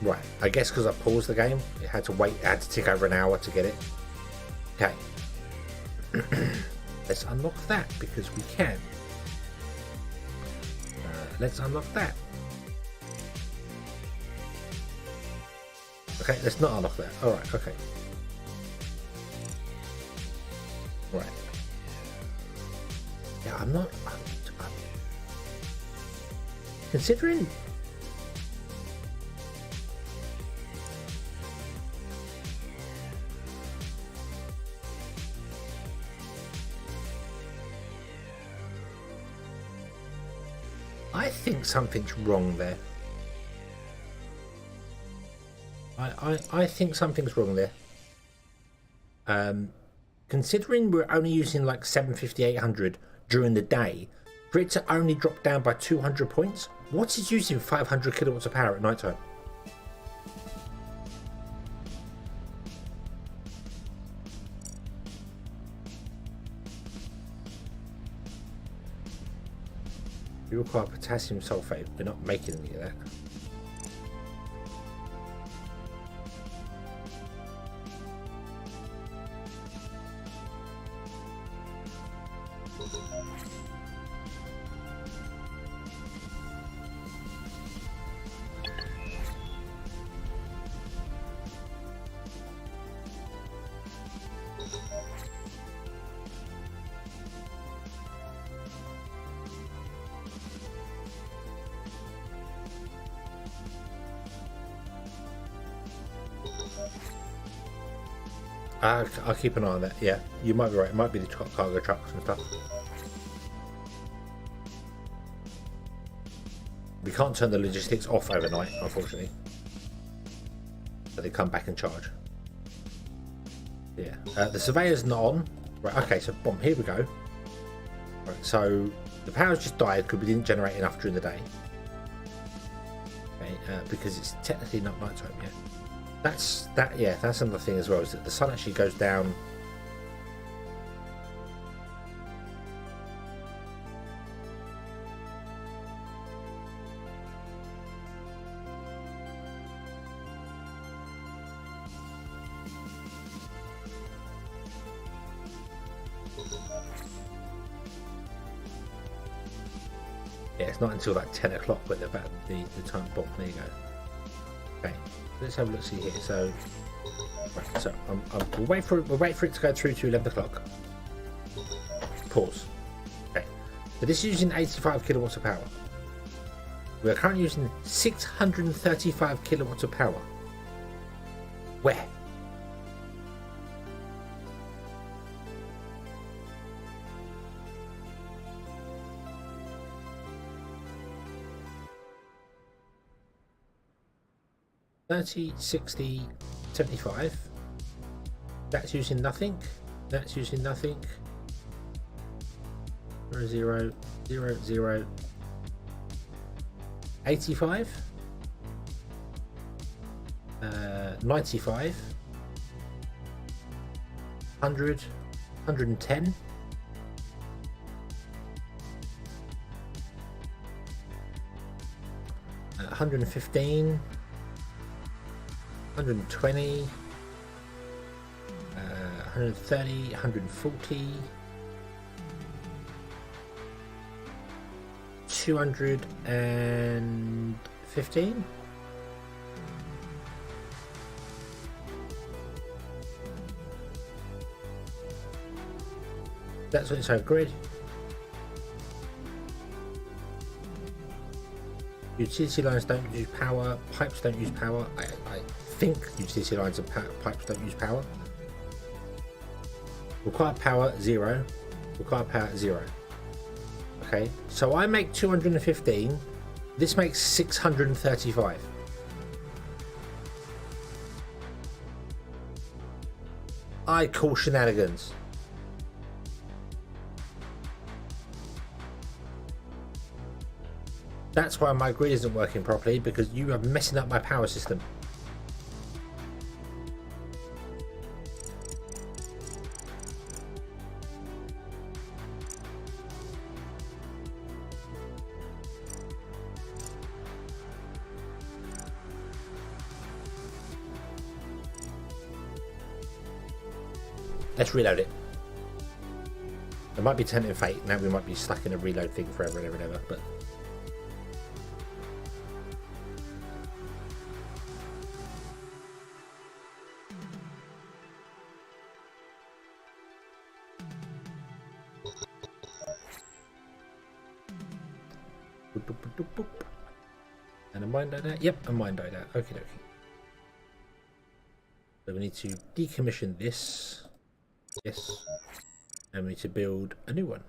A: Right, I guess because I paused the game, it had to wait, it had to take over an hour to get it. Okay. Let's unlock that, because we can. Let's unlock that. Okay, let's not unlock that. Alright, okay. Right. Yeah, I'm considering... I think something's wrong there. I think something's wrong there. Considering we're only using like 750, 800 during the day, for it to only drop down by 200 points, what is using 500 kilowatts of power at night time? You require potassium sulfate. We're not making any of that. I'll keep an eye on that. Yeah, you might be right. It might be the cargo trucks and stuff. We can't turn the logistics off overnight, unfortunately. So they come back and charge. Yeah. The surveyor's not on. Right, okay, so boom, here we go. Right, so the power's just died because we didn't generate enough during the day. Okay, because it's technically not nighttime yet. Yeah, that's another thing as well, is that the sun actually goes down. Yeah, it's not until like 10 o'clock when the time bomb. There you go. Okay, let's have a look. See here. So, right, so we'll wait for it to go through to 11 o'clock. Pause. Okay, so this is using 85 kilowatts of power. We are currently using 635 kilowatts of power. Where? 30, 60, 75. That's using nothing. That's using nothing. 0, 0, 0. 85. 95. 100. 110. 115. 120. 130. 140. 215. That's what's inside grid. Utility lines don't use power. Pipes don't use power. I think utility lines and pipes don't use power. Required power 0. Required power 0. Okay, so I make 215. This makes 635. I call shenanigans. That's why my grid isn't working properly, because you are messing up my power system. Let's reload it. It might be tempting fate. Now we might be stuck in a reload thing forever and ever and ever, but... And a mine died out? Yep, a mine died out. Okie dokie. So we need to decommission this. Yes. And we need to build a new one.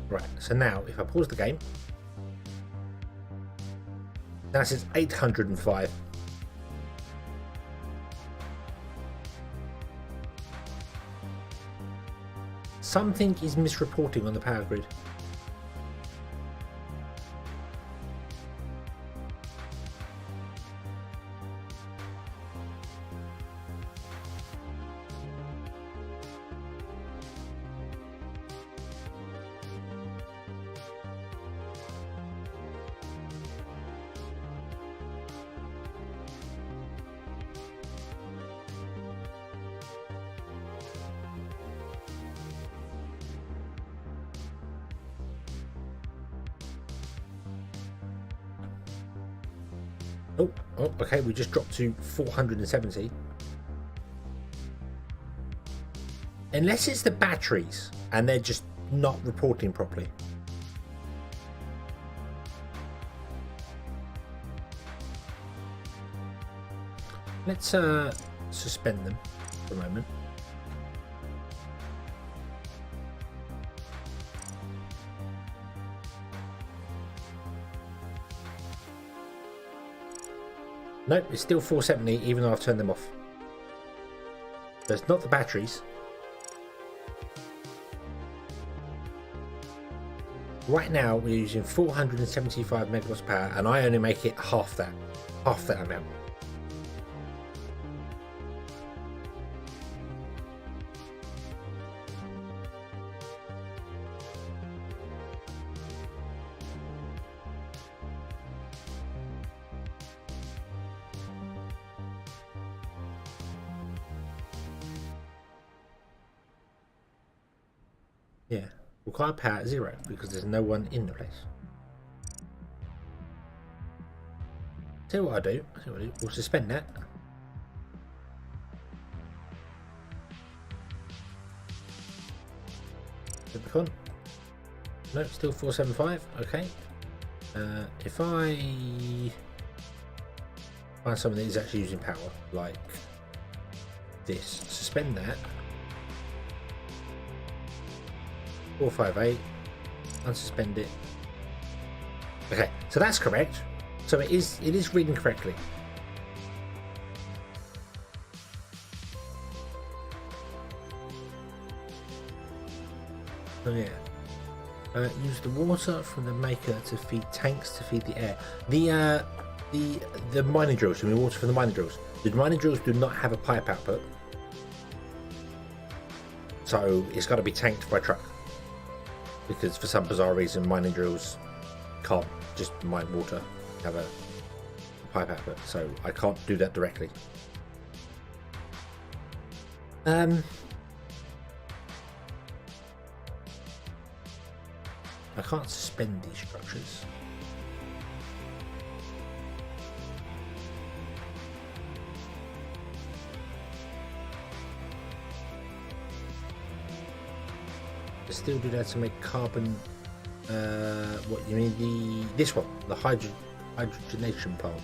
A: Right, so now if I pause the game, now it says 805. Something is misreporting on the power grid. Oh, okay, we just dropped to 470. Unless it's the batteries and they're just not reporting properly. Let's suspend them for a moment. Nope, it's still 470 even though I've turned them off. So it's not the batteries. Right now we're using 475 megawatts of power and I only make it half that amount. Yeah, required power 0 because there's no one in the place. Tell you what I do. We'll suspend that. Typical. No, still 475. Okay. If I Find something that is actually using power, like this. Suspend that. 458. Unsuspend it. Okay, so that's correct. So it is reading correctly. Oh yeah. Use the water from the maker to feed tanks to feed the air. The mining drills. You mean water from the mining drills? The mining drills do not have a pipe output, so it's got to be tanked by truck. Because for some bizarre reason, mining drills can't just mine water, have a pipe output, so I can't do that directly. I can't suspend these structures. I still do that to make carbon. What you mean? This one, the hydrogenation plant.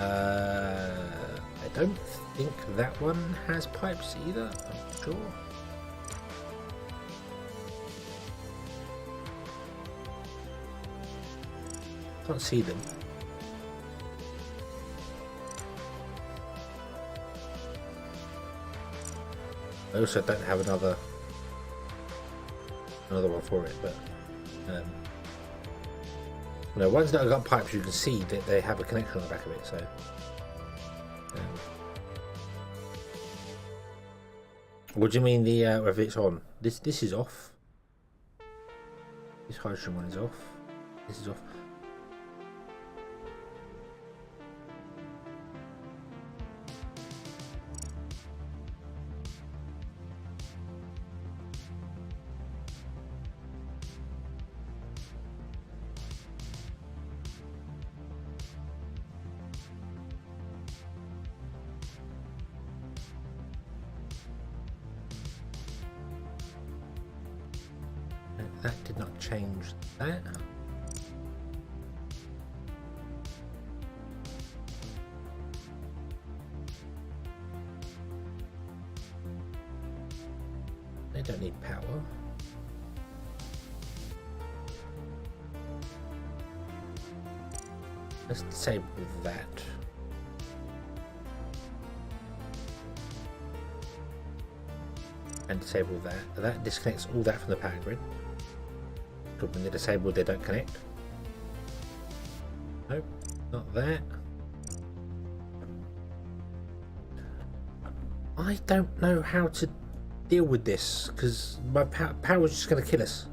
A: I don't think that one has pipes either. I'm not sure. Can't see them. I also don't have another one for it, but no, ones that have got pipes, you can see that they have a connection on the back of it. So what do you mean whether it's on? This is off. This hydrogen one is off. This is off. That did not change that. They don't need power. Let's disable that. And disable that. That disconnects all that from the power grid. But when they're disabled, they don't connect. Nope, not that. I don't know how to deal with this because my power is just going to kill us.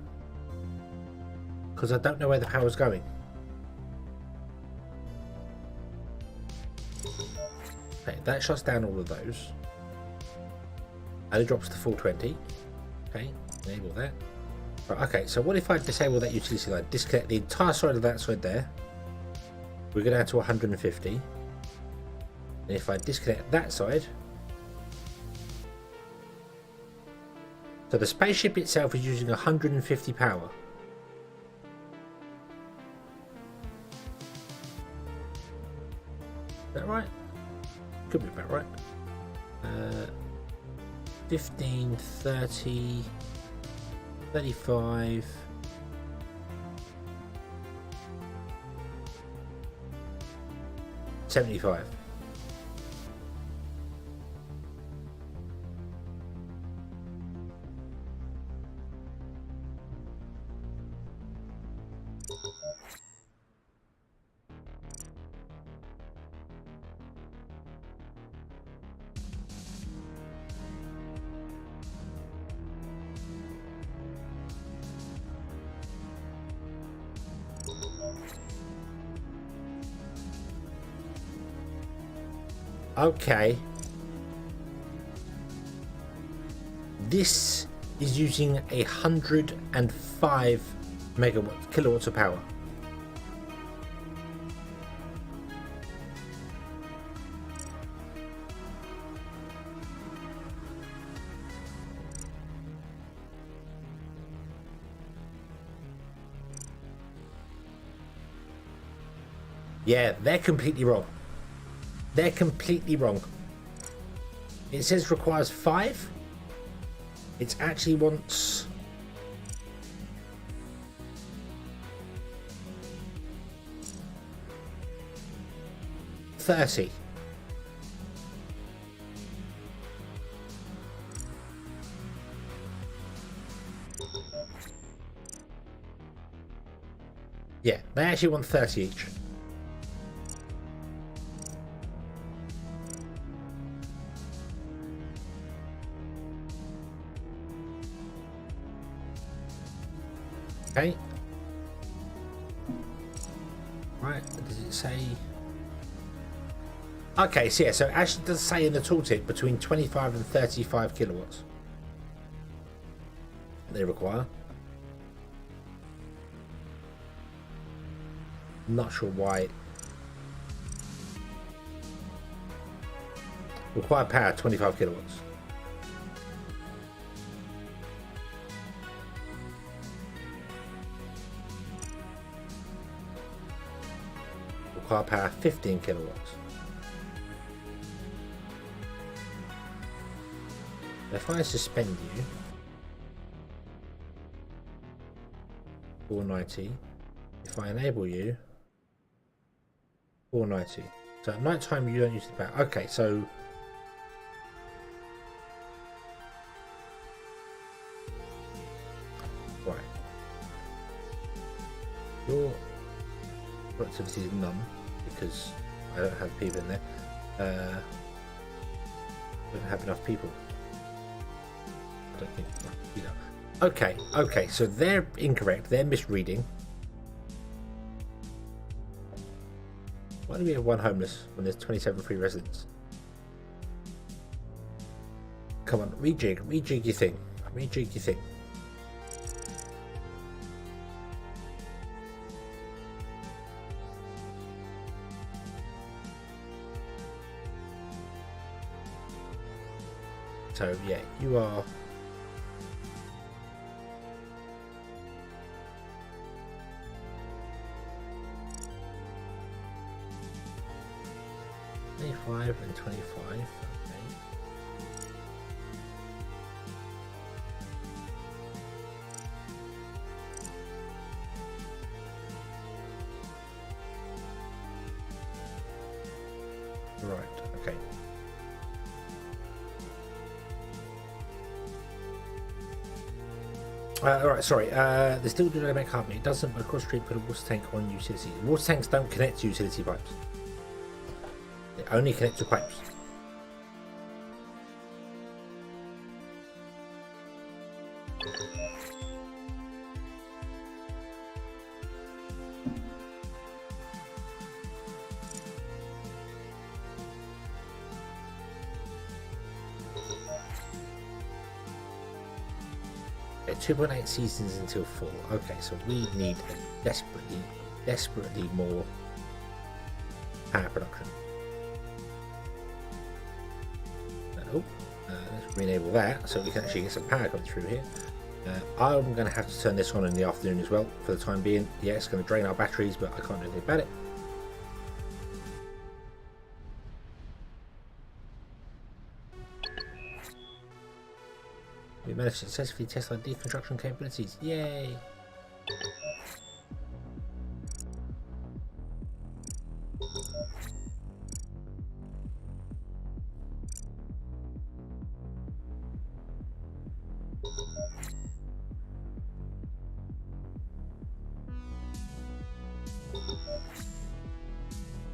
A: Because I don't know where the power's going. Okay, that shuts down all of those. And it drops to 420. Okay, enable that. Right, okay, so what if I disable that utility line? Disconnect the entire side of that side there. We're going down to 150. And if I disconnect that side. So the spaceship itself is using 150 power. Is that right? Could be about right. 15, 30... 35, 75. Okay. This is using 105 kilowatts of power. Yeah, they're completely wrong. They're completely wrong. It says requires 5. It actually wants 30. Yeah, they actually want 30 each. Okay. Right, does it say? Okay, so yeah, so it actually does say in the tooltip between 25 and 35 kilowatts they require. Not sure why. Required power 25 kilowatts. Required power 15 kilowatts. If I suspend you, 490. If I enable you, 490. So at night time you don't use the power. Okay, so right. Your productivity is none because I don't have people in there. I don't have enough people. I don't think, you know. Okay, so they're incorrect. They're misreading. Why do we have one homeless when there's 27 free residents? Come on, rejig your thing. Rejig your thing. So yeah, you are. And 25, okay. Right, okay. Alright, sorry, they still do dynamic harmony. It doesn't, but across the street put a water tank on utility. Water tanks don't connect to utility pipes. They only connect to pipes. Okay, 2.8 seasons until fall. Okay, so we need desperately more power production. Let's re-enable that so we can actually get some power coming through here. I'm going to have to turn this on in the afternoon as well for the time being. Yeah, it's going to drain our batteries, but I can't do anything about it. We managed to successfully test our deconstruction capabilities. Yay!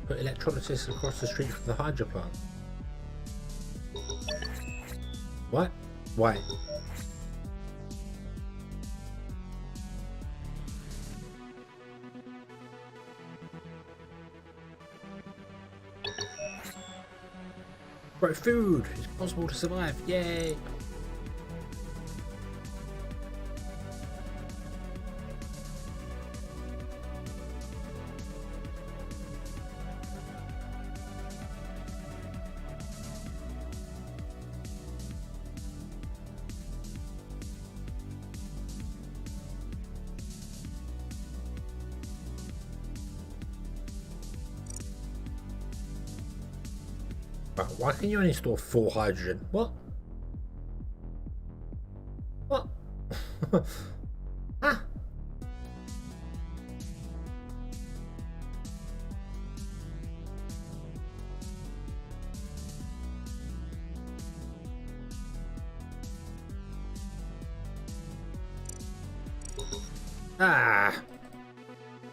A: Put electrolysis across the street from the hydro plant. What? Why? Right, food! It's possible to survive. Yay! Why can you only store 4 hydrogen? What? What? Ah. Ah.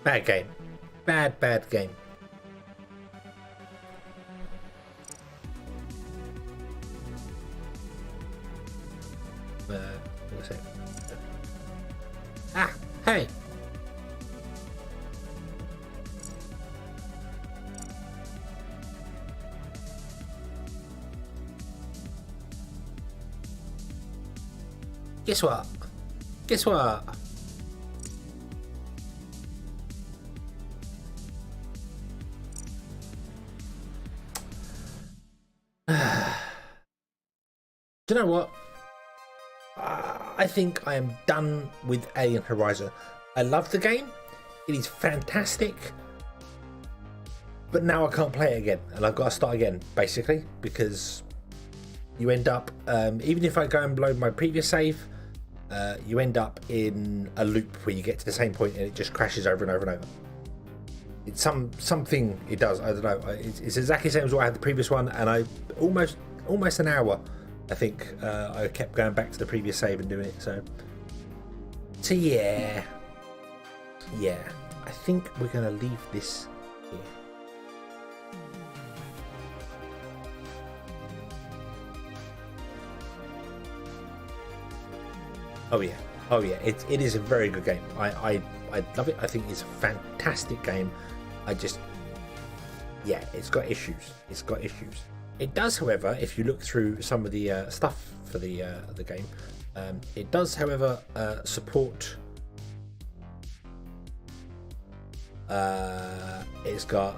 A: Bad game. Bad game. What's it? Ah, hey. Guess what? Guess what? Do you know what? I think I am done with Alien Horizon. I love the game. It is fantastic. But now I can't play it again. And I've got to start again, basically. Because you end up, even if I go and load my previous save, you end up in a loop where you get to the same point and it just crashes over and over and over. It's something it does. I don't know. It's exactly the same as what I had the previous one. And I almost an hour, I think, I kept going back to the previous save and doing it. So yeah, I think we're gonna leave this here. Oh yeah, it is a very good game. I love it. I think it's a fantastic game. It's got issues. It does, however, if you look through some of the stuff for the game, it does, however, support. It's got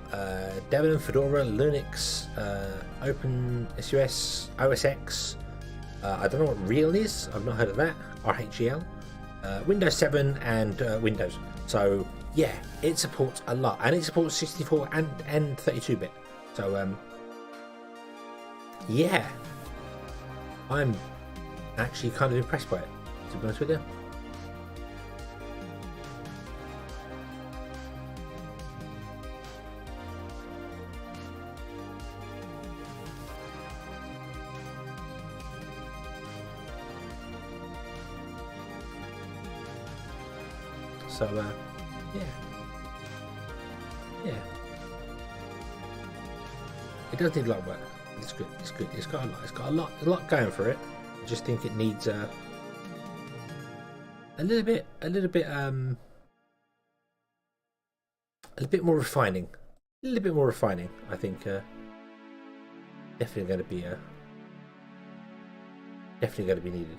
A: Debian, Fedora, Linux, OpenSUS, OS X. I don't know what Real is. I've not heard of that. RHEL, Windows 7, and Windows. So yeah, it supports a lot, and it supports 64 and 32-bit. So yeah, I'm actually kind of impressed by it, to be honest with you. So yeah, it does need a lot of work. It's good. It's got a lot going for it. I just think it needs a little bit more refining. I think definitely going to be needed.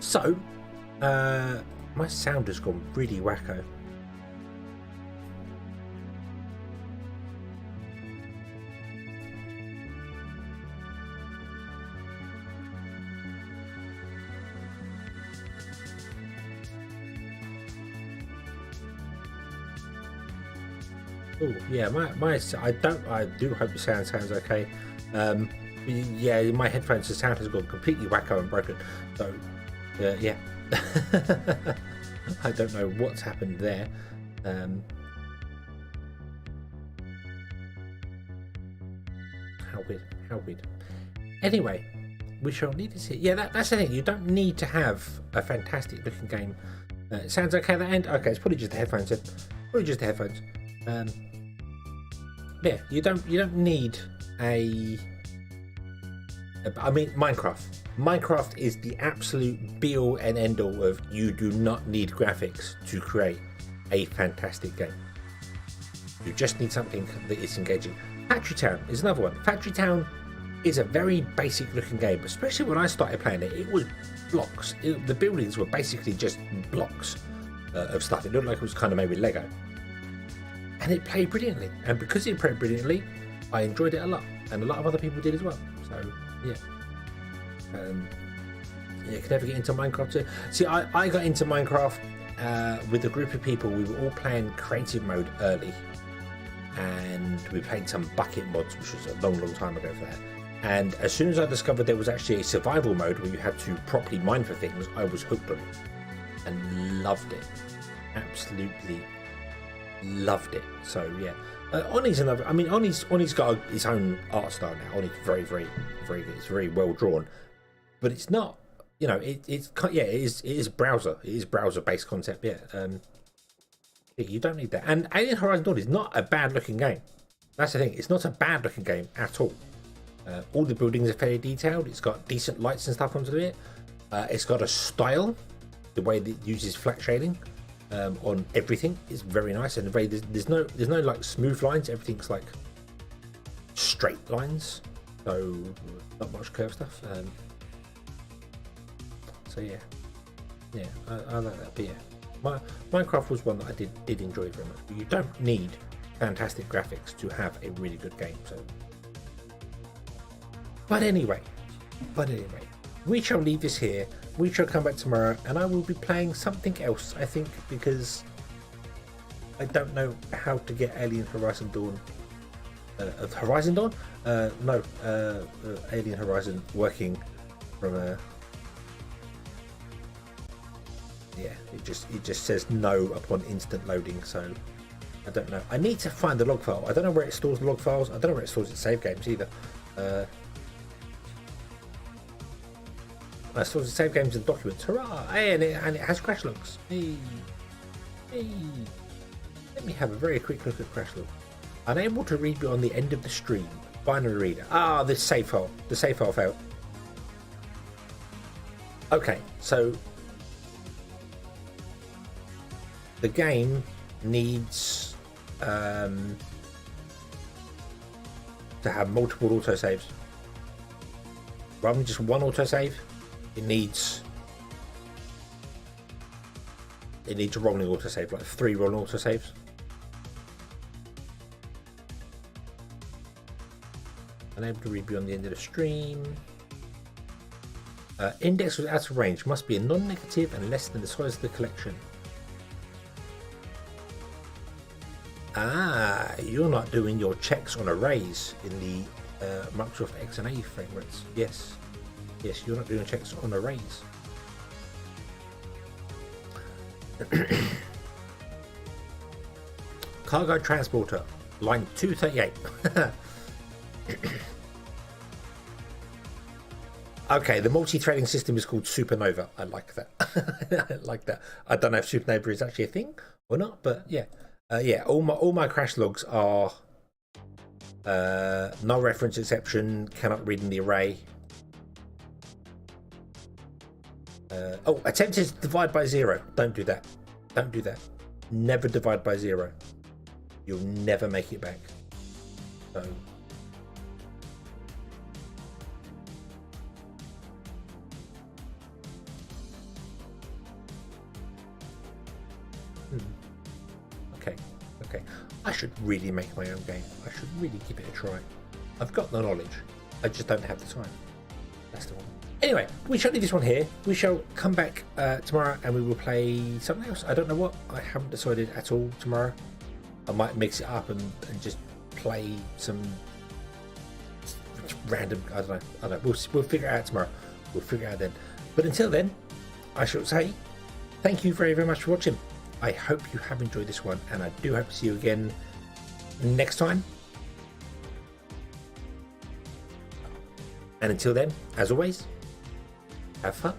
A: So, my sound has gone really wacko. Oh yeah, I do hope the sound sounds okay. Yeah, my headphones, the sound has gone completely wacko and broken. So. Yeah, I don't know what's happened there. How weird. Anyway, we shall need to see. Yeah, that's the thing. You don't need to have a fantastic looking game. It sounds okay at the end. Okay, it's probably just the headphones. Yeah, you don't need a. I mean, Minecraft is the absolute be-all and end-all of you do not need graphics to create a fantastic game. You just need something that is engaging. Factory Town is another one. Factory Town is a very basic looking game, especially when I started playing it. It was blocks. The buildings were basically just blocks of stuff. It looked like it was kind of made with Lego. And it played brilliantly. And because it played brilliantly, I enjoyed it a lot. And a lot of other people did as well. So, yeah. You can never get into Minecraft too. See, I got into Minecraft with a group of people. We were all playing creative mode early, and we played some bucket mods, which was a long time ago for that. And as soon as I discovered there was actually a survival mode where you had to properly mine for things, I was hooked on it and loved it. Absolutely loved it. So yeah, Oni's another. I mean, Oni's got his own art style now. Oni's very good. It's very well drawn, but it's not. You know, it is browser. It is browser based concept. Yeah. You don't need that. And Alien Horizon Dawn is not a bad looking game. That's the thing. It's not a bad looking game at all. All the buildings are fairly detailed. It's got decent lights and stuff onto it. It's got a style. The way that it uses flat shading on everything is very nice. And the way there's no like smooth lines. Everything's like straight lines. So not much curve stuff. So yeah, I like that. But yeah, Minecraft was one that I did enjoy very much. But you don't need fantastic graphics to have a really good game. So. But anyway, we shall leave this here. We shall come back tomorrow, and I will be playing something else, I think, because I don't know how to get Alien Horizon Dawn. Horizon Dawn? No, Alien Horizon working from a. Yeah, it just says no upon instant loading, so I don't know. I need to find the log file. I don't know where it stores the log files. I don't know where it stores its save games either. I stores the save games and documents. Hurrah! Hey, and it has crash logs. Hey. Let me have a very quick look at crash log. Unable to read beyond the end of the stream. Binary reader. Ah, the save file. The save file failed. Okay, so the game needs to have multiple autosaves. Rather than just one autosave, it needs a rolling autosave, like 3 rolling autosaves. Unable to read beyond the end of the stream. Index was out of range. Must be a non-negative and less than the size of the collection. Ah, you're not doing your checks on arrays in the Microsoft XNA frameworks. Yes, you're not doing checks on arrays. Cargo transporter, line 238. Okay, the multi-threading system is called Supernova. I like that. I like that. I don't know if Supernova is actually a thing or not, but yeah. All my crash logs are null reference exception, cannot read in the array. Attempted to divide by 0. Don't do that. Don't do that. Never divide by 0. You'll never make it back. So. Okay. I should really make my own game. I should really give it a try. I've got the knowledge. I just don't have the time. That's the one. Anyway, we shall leave this one here. We shall come back tomorrow and we will play something else. I don't know what. I haven't decided at all tomorrow. I might mix it up and just play some random. I don't know. We'll figure it out tomorrow. We'll figure it out then. But until then, I shall say thank you very, very much for watching. I hope you have enjoyed this one, and I do hope to see you again next time. And until then, as always, have fun.